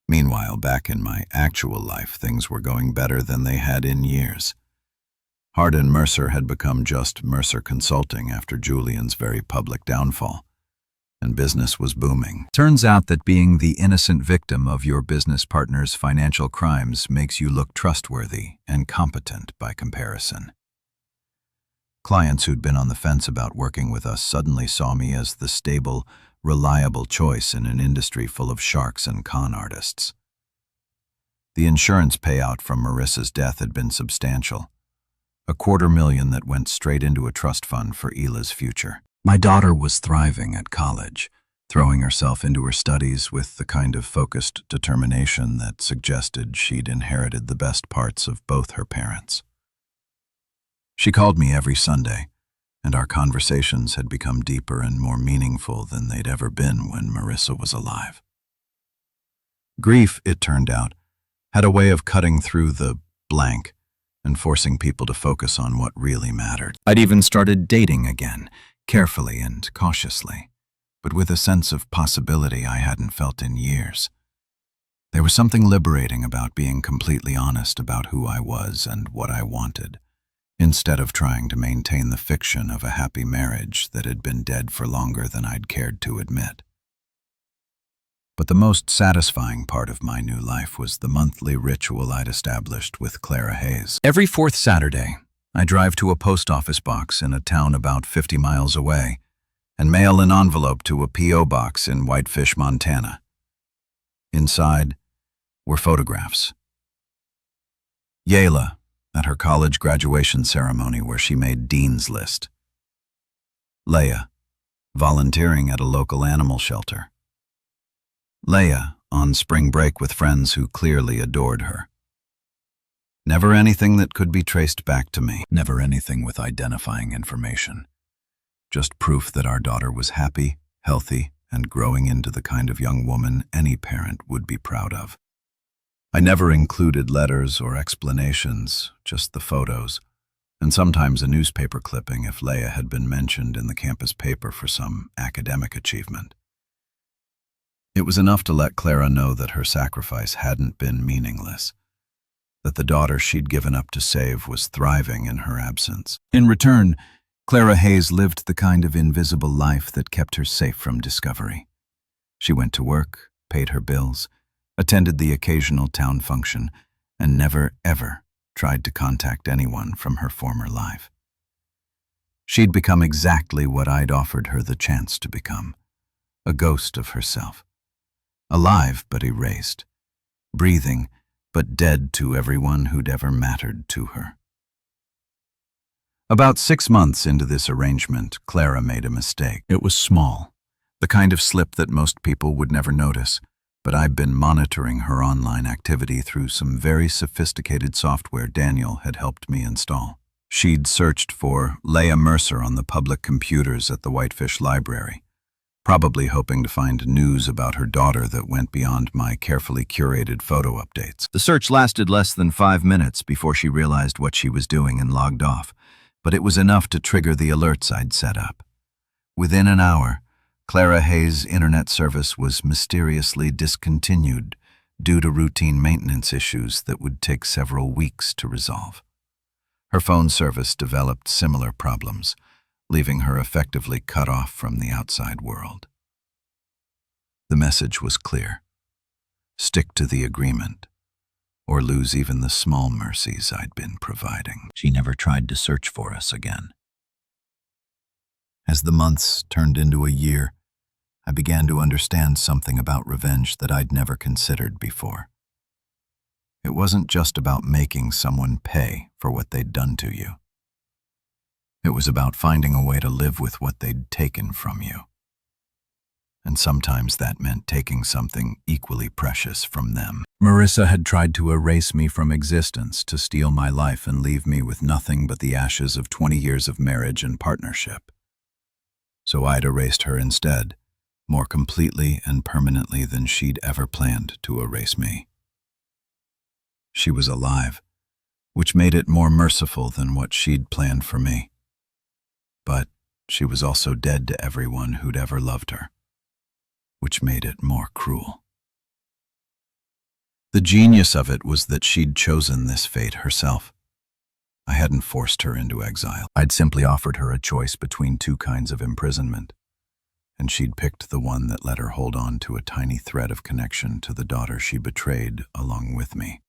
Meanwhile, back in my actual life, things were going better than they had in years. Hardin Mercer had become just Mercer Consulting after Julian's very public downfall, and business was booming. Turns out that being the innocent victim of your business partner's financial crimes makes you look trustworthy and competent by comparison. Clients who'd been on the fence about working with us suddenly saw me as the stable, reliable choice in an industry full of sharks and con artists. The insurance payout from Marissa's death had been substantial, $250,000 that went straight into a trust fund for Hila's future. My daughter was thriving at college, throwing herself into her studies with the kind of focused determination that suggested she'd inherited the best parts of both her parents. She called me every Sunday, and our conversations had become deeper and more meaningful than they'd ever been when Marissa was alive. Grief, it turned out, had a way of cutting through the blank and forcing people to focus on what really mattered. I'd even started dating again, carefully and cautiously, but with a sense of possibility I hadn't felt in years. There was something liberating about being completely honest about who I was and what I wanted, instead of trying to maintain the fiction of a happy marriage that had been dead for longer than I'd cared to admit. But the most satisfying part of my new life was the monthly ritual I'd established with Clara Hayes. Every fourth Saturday, I drive to a post office box in a town about 50 miles away and mail an envelope to a P.O. box in Whitefish, Montana. Inside were photographs. Yayla, at her college graduation ceremony where she made Dean's List. Leia, volunteering at a local animal shelter. Leia, on spring break with friends who clearly adored her. Never anything that could be traced back to me. Never anything with identifying information. Just proof that our daughter was happy, healthy, and growing into the kind of young woman any parent would be proud of. I never included letters or explanations, just the photos, and sometimes a newspaper clipping if Leia had been mentioned in the campus paper for some academic achievement. It was enough to let Clara know that her sacrifice hadn't been meaningless, that the daughter she'd given up to save was thriving in her absence. In return, Clara Hayes lived the kind of invisible life that kept her safe from discovery. She went to work, paid her bills, attended the occasional town function, and never, ever tried to contact anyone from her former life. She'd become exactly what I'd offered her the chance to become, a ghost of herself. Alive but erased, breathing but dead to everyone who'd ever mattered to her. About 6 months into this arrangement, Clara made a mistake. It was small, the kind of slip that most people would never notice, but I'd been monitoring her online activity through some very sophisticated software Daniel had helped me install. She'd searched for Leia Mercer on the public computers at the Whitefish Library, probably hoping to find news about her daughter that went beyond my carefully curated photo updates. The search lasted less than 5 minutes before she realized what she was doing and logged off, but it was enough to trigger the alerts I'd set up. Within an hour, Clara Hayes' internet service was mysteriously discontinued due to routine maintenance issues that would take several weeks to resolve. Her phone service developed similar problems, leaving her effectively cut off from the outside world. The message was clear. Stick to the agreement, or lose even the small mercies I'd been providing. She never tried to search for us again. As the months turned into a year, I began to understand something about revenge that I'd never considered before. It wasn't just about making someone pay for what they'd done to you. It was about finding a way to live with what they'd taken from you. and sometimes that meant taking something equally precious from them. Marissa had tried to erase me from existence, to steal my life and leave me with nothing but the ashes of 20 years of marriage and partnership. So I'd erased her instead, more completely and permanently than she'd ever planned to erase me. She was alive, which made it more merciful than what she'd planned for me. But she was also dead to everyone who'd ever loved her, which made it more cruel. The genius of it was that she'd chosen this fate herself. I hadn't forced her into exile. I'd simply offered her a choice between two kinds of imprisonment, and she'd picked the one that let her hold on to a tiny thread of connection to the daughter she betrayed along with me.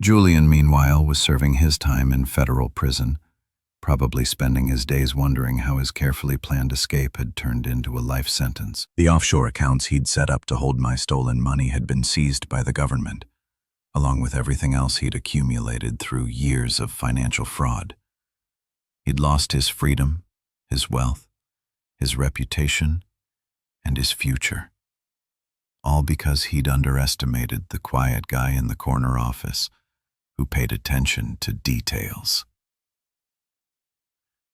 Julian, meanwhile, was serving his time in federal prison, probably spending his days wondering how his carefully planned escape had turned into a life sentence. The offshore accounts he'd set up to hold my stolen money had been seized by the government, along with everything else he'd accumulated through years of financial fraud. He'd lost his freedom, his wealth, his reputation, and his future, all because he'd underestimated the quiet guy in the corner office who paid attention to details.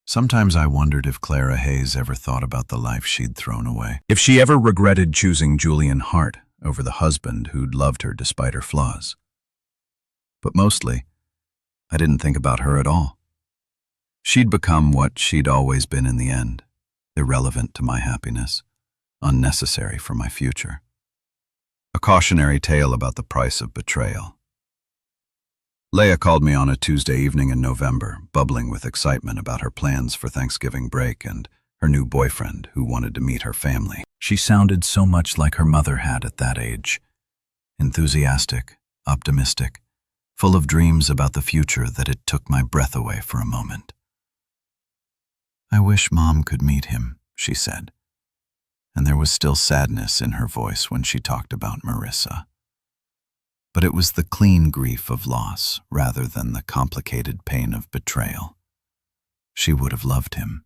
Sometimes I wondered if Clara Hayes ever thought about the life she'd thrown away. If she ever regretted choosing Julian Hart over the husband who'd loved her despite her flaws. But mostly, I didn't think about her at all. She'd become what she'd always been in the end, irrelevant to my happiness, unnecessary for my future. A cautionary tale about the price of betrayal. Leah called me on a Tuesday evening in November, bubbling with excitement about her plans for Thanksgiving break and her new boyfriend who wanted to meet her family. She sounded so much like her mother had at that age. Enthusiastic, optimistic, full of dreams about the future that it took my breath away for a moment. "I wish Mom could meet him," she said, and there was still sadness in her voice when she talked about Marissa. But it was the clean grief of loss rather than the complicated pain of betrayal. She would have loved him.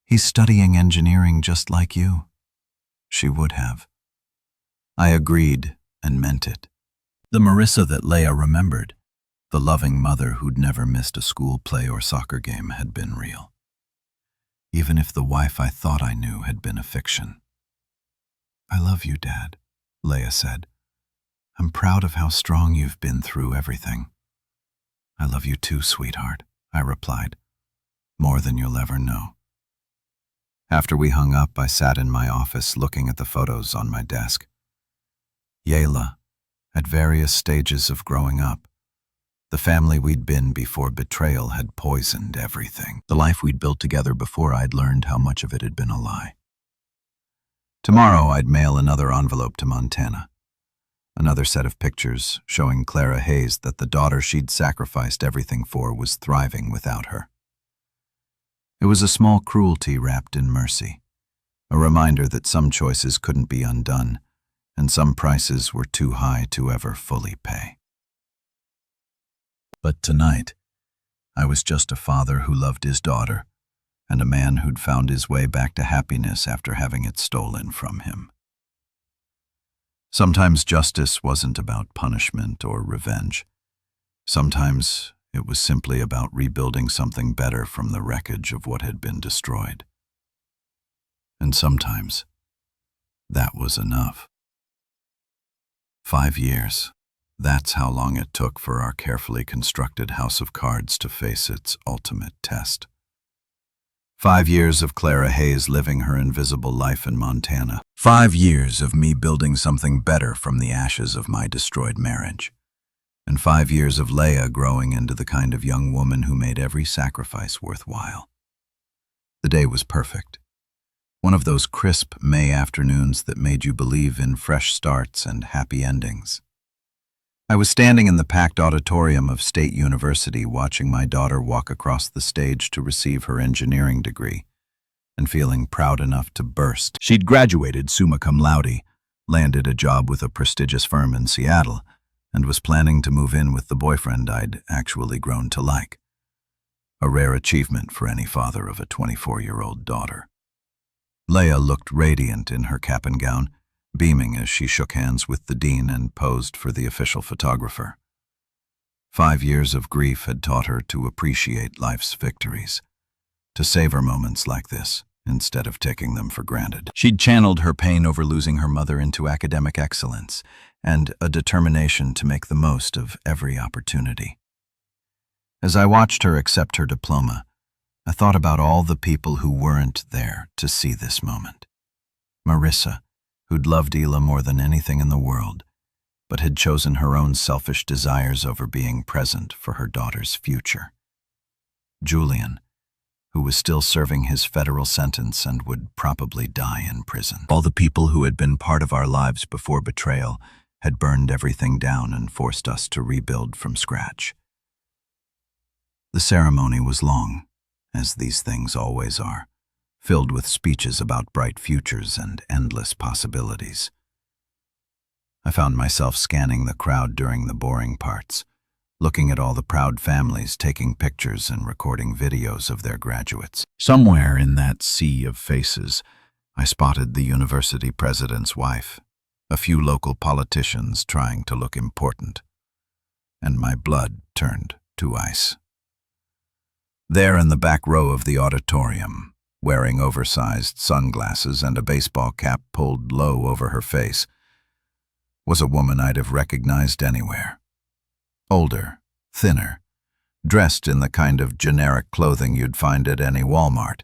"He's studying engineering just like you." She would have. I agreed and meant it. The Marissa that Leah remembered, the loving mother who'd never missed a school play or soccer game, had been real. Even if the wife I thought I knew had been a fiction. "I love you, Dad," Leah said. "I'm proud of how strong you've been through everything." "I love you too, sweetheart," I replied. "More than you'll ever know." After we hung up, I sat in my office looking at the photos on my desk. Yayla, at various stages of growing up. The family we'd been before betrayal had poisoned everything. The life we'd built together before I'd learned how much of it had been a lie. Tomorrow I'd mail another envelope to Montana. Another set of pictures showing Clara Hayes that the daughter she'd sacrificed everything for was thriving without her. It was a small cruelty wrapped in mercy, a reminder that some choices couldn't be undone, and some prices were too high to ever fully pay. But tonight, I was just a father who loved his daughter, and a man who'd found his way back to happiness after having it stolen from him. Sometimes justice wasn't about punishment or revenge. Sometimes it was simply about rebuilding something better from the wreckage of what had been destroyed. And sometimes that was enough. 5 years. That's how long it took for our carefully constructed house of cards to face its ultimate test. 5 years of Clara Hayes living her invisible life in Montana. 5 years of me building something better from the ashes of my destroyed marriage. And 5 years of Leah growing into the kind of young woman who made every sacrifice worthwhile. The day was perfect. One of those crisp May afternoons that made you believe in fresh starts and happy endings. I was standing in the packed auditorium of State University watching my daughter walk across the stage to receive her engineering degree, and feeling proud enough to burst. She'd graduated summa cum laude, landed a job with a prestigious firm in Seattle, and was planning to move in with the boyfriend I'd actually grown to like. A rare achievement for any father of a 24-year-old daughter. Leia looked radiant in her cap and gown, beaming as she shook hands with the dean and posed for the official photographer. 5 years of grief had taught her to appreciate life's victories, to savor moments like this instead of taking them for granted. She'd channeled her pain over losing her mother into academic excellence and a determination to make the most of every opportunity. As I watched her accept her diploma, I thought about all the people who weren't there to see this moment. Marissa, who'd loved Ela more than anything in the world, but had chosen her own selfish desires over being present for her daughter's future. Julian, who was still serving his federal sentence and would probably die in prison. All the people who had been part of our lives before betrayal had burned everything down and forced us to rebuild from scratch. The ceremony was long, as these things always are, filled with speeches about bright futures and endless possibilities. I found myself scanning the crowd during the boring parts, looking at all the proud families taking pictures and recording videos of their graduates. Somewhere in that sea of faces, I spotted the university president's wife, a few local politicians trying to look important, and my blood turned to ice. There in the back row of the auditorium, wearing oversized sunglasses and a baseball cap pulled low over her face, was a woman I'd have recognized anywhere. Older, thinner, dressed in the kind of generic clothing you'd find at any Walmart,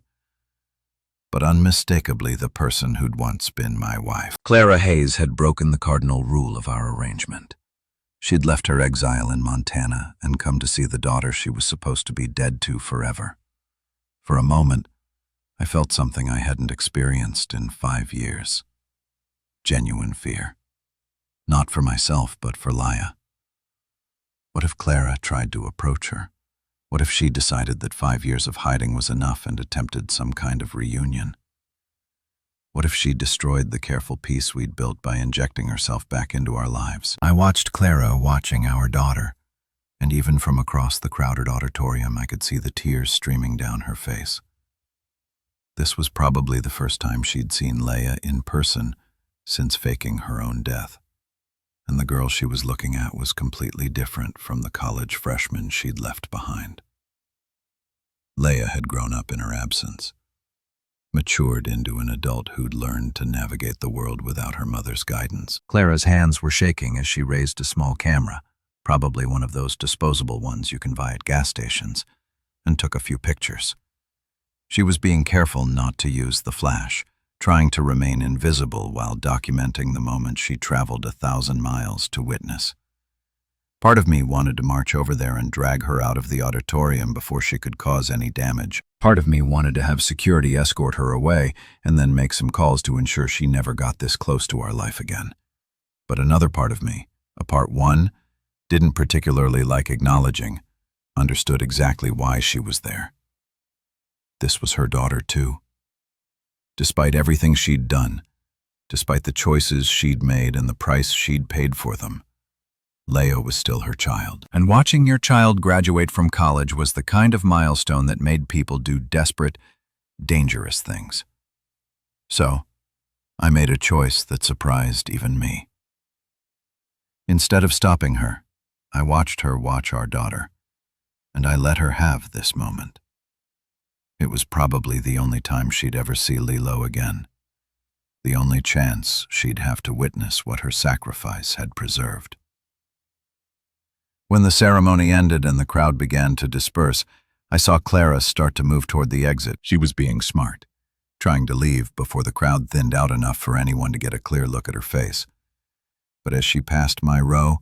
but unmistakably the person who'd once been my wife. Clara Hayes had broken the cardinal rule of our arrangement. She'd left her exile in Montana and come to see the daughter she was supposed to be dead to forever. For a moment, I felt something I hadn't experienced in 5 years. Genuine fear. Not for myself, but for Laia. What if Clara tried to approach her? What if she decided that 5 years of hiding was enough and attempted some kind of reunion? What if she destroyed the careful peace we'd built by injecting herself back into our lives? I watched Clara watching our daughter, and even from across the crowded auditorium I could see the tears streaming down her face. This was probably the first time she'd seen Leia in person since faking her own death, and the girl she was looking at was completely different from the college freshman she'd left behind. Leia had grown up in her absence, matured into an adult who'd learned to navigate the world without her mother's guidance. Clara's hands were shaking as she raised a small camera, probably one of those disposable ones you can buy at gas stations, and took a few pictures. She was being careful not to use the flash, trying to remain invisible while documenting the moment she traveled 1,000 miles to witness. Part of me wanted to march over there and drag her out of the auditorium before she could cause any damage. Part of me wanted to have security escort her away and then make some calls to ensure she never got this close to our life again. But another part of me, a part one, didn't particularly like acknowledging, understood exactly why she was there. This was her daughter too. Despite everything she'd done, despite the choices she'd made and the price she'd paid for them, Leia was still her child. And watching your child graduate from college was the kind of milestone that made people do desperate, dangerous things. So, I made a choice that surprised even me. Instead of stopping her, I watched her watch our daughter, and I let her have this moment. It was probably the only time she'd ever see Lilo again, the only chance she'd have to witness what her sacrifice had preserved. When the ceremony ended and the crowd began to disperse, I saw Clara start to move toward the exit. She was being smart, trying to leave before the crowd thinned out enough for anyone to get a clear look at her face. But as she passed my row,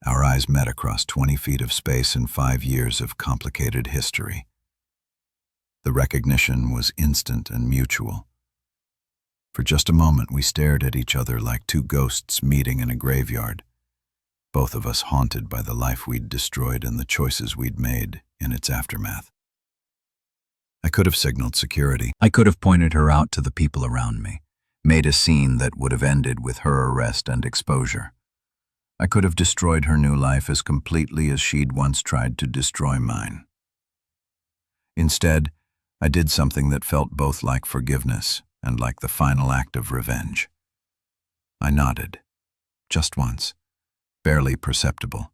our eyes met across 20 feet of space and 5 years of complicated history. The recognition was instant and mutual. For just a moment we stared at each other like two ghosts meeting in a graveyard, both of us haunted by the life we'd destroyed and the choices we'd made in its aftermath. I could have signaled security. I could have pointed her out to the people around me, made a scene that would have ended with her arrest and exposure. I could have destroyed her new life as completely as she'd once tried to destroy mine. Instead, I did something that felt both like forgiveness and like the final act of revenge. I nodded, just once, barely perceptible,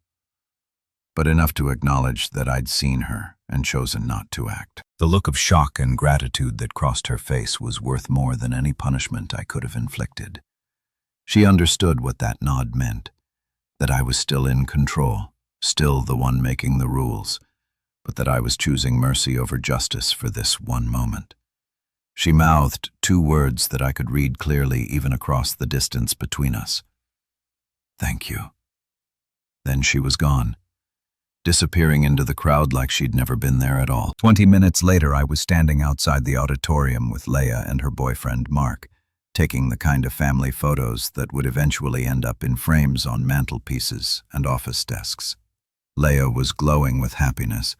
but enough to acknowledge that I'd seen her and chosen not to act. The look of shock and gratitude that crossed her face was worth more than any punishment I could have inflicted. She understood what that nod meant, that I was still in control, still the one making the rules, but that I was choosing mercy over justice for this one moment. She mouthed 2 words that I could read clearly even across the distance between us. "Thank you." Then she was gone, disappearing into the crowd like she'd never been there at all. 20 minutes later, I was standing outside the auditorium with Leah and her boyfriend, Mark, taking the kind of family photos that would eventually end up in frames on mantelpieces and office desks. Leah was glowing with happiness,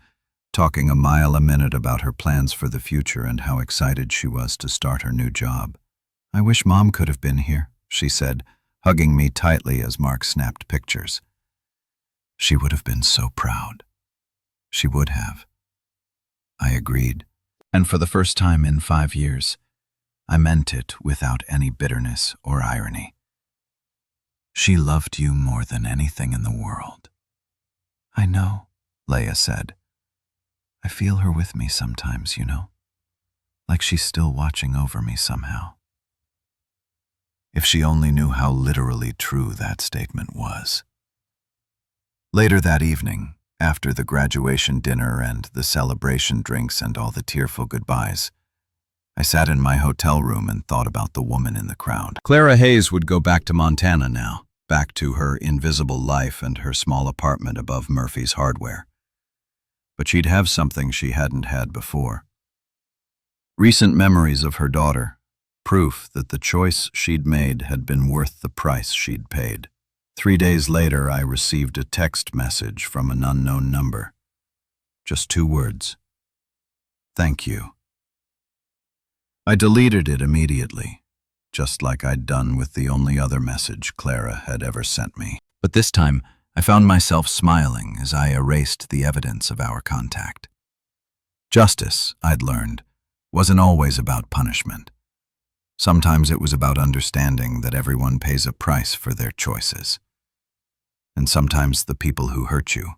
talking a mile a minute about her plans for the future and how excited she was to start her new job. "I wish Mom could have been here," she said, hugging me tightly as Mark snapped pictures. "She would have been so proud." She would have. I agreed. And for the first time in 5 years, I meant it without any bitterness or irony. "She loved you more than anything in the world." "I know," Leah said. "I feel her with me sometimes, you know, like she's still watching over me somehow." If she only knew how literally true that statement was. Later that evening, after the graduation dinner and the celebration drinks and all the tearful goodbyes, I sat in my hotel room and thought about the woman in the crowd. Clara Hayes would go back to Montana now, back to her invisible life and her small apartment above Murphy's Hardware. But she'd have something she hadn't had before. Recent memories of her daughter, proof that the choice she'd made had been worth the price she'd paid. 3 days later, I received a text message from an unknown number. Just 2 words. "Thank you." I deleted it immediately, just like I'd done with the only other message Clara had ever sent me. But this time, I found myself smiling as I erased the evidence of our contact. Justice, I'd learned, wasn't always about punishment. Sometimes it was about understanding that everyone pays a price for their choices. And sometimes the people who hurt you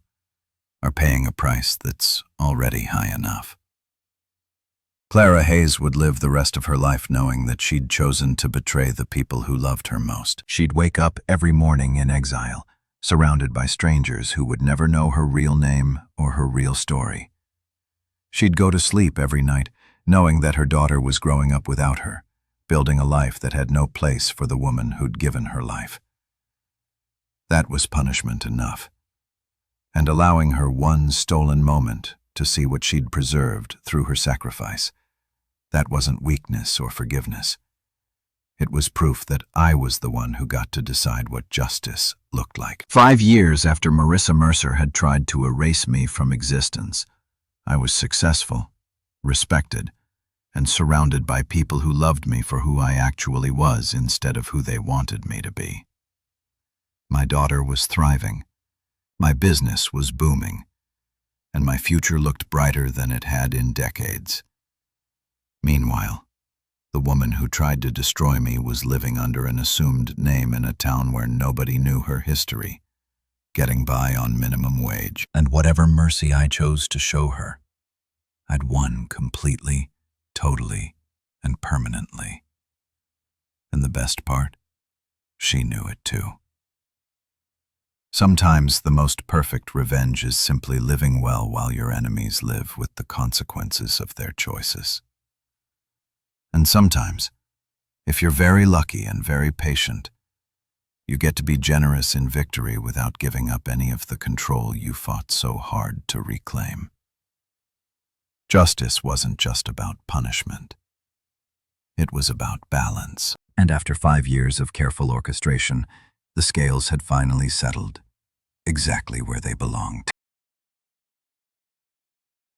are paying a price that's already high enough. Clara Hayes would live the rest of her life knowing that she'd chosen to betray the people who loved her most. She'd wake up every morning in exile, surrounded by strangers who would never know her real name or her real story. She'd go to sleep every night, knowing that her daughter was growing up without her, building a life that had no place for the woman who'd given her life. That was punishment enough. And allowing her one stolen moment to see what she'd preserved through her sacrifice, that wasn't weakness or forgiveness. It was proof that I was the one who got to decide what justice looked like. 5 years after Marissa Mercer had tried to erase me from existence, I was successful, respected, and surrounded by people who loved me for who I actually was instead of who they wanted me to be. My daughter was thriving, my business was booming, and my future looked brighter than it had in decades. Meanwhile, the woman who tried to destroy me was living under an assumed name in a town where nobody knew her history, getting by on minimum wage. And whatever mercy I chose to show her, I'd won completely, totally, and permanently. And the best part? She knew it too. Sometimes the most perfect revenge is simply living well while your enemies live with the consequences of their choices. And sometimes, if you're very lucky and very patient, you get to be generous in victory without giving up any of the control you fought so hard to reclaim. Justice wasn't just about punishment. It was about balance. And after 5 years of careful orchestration, the scales had finally settled, exactly where they belonged.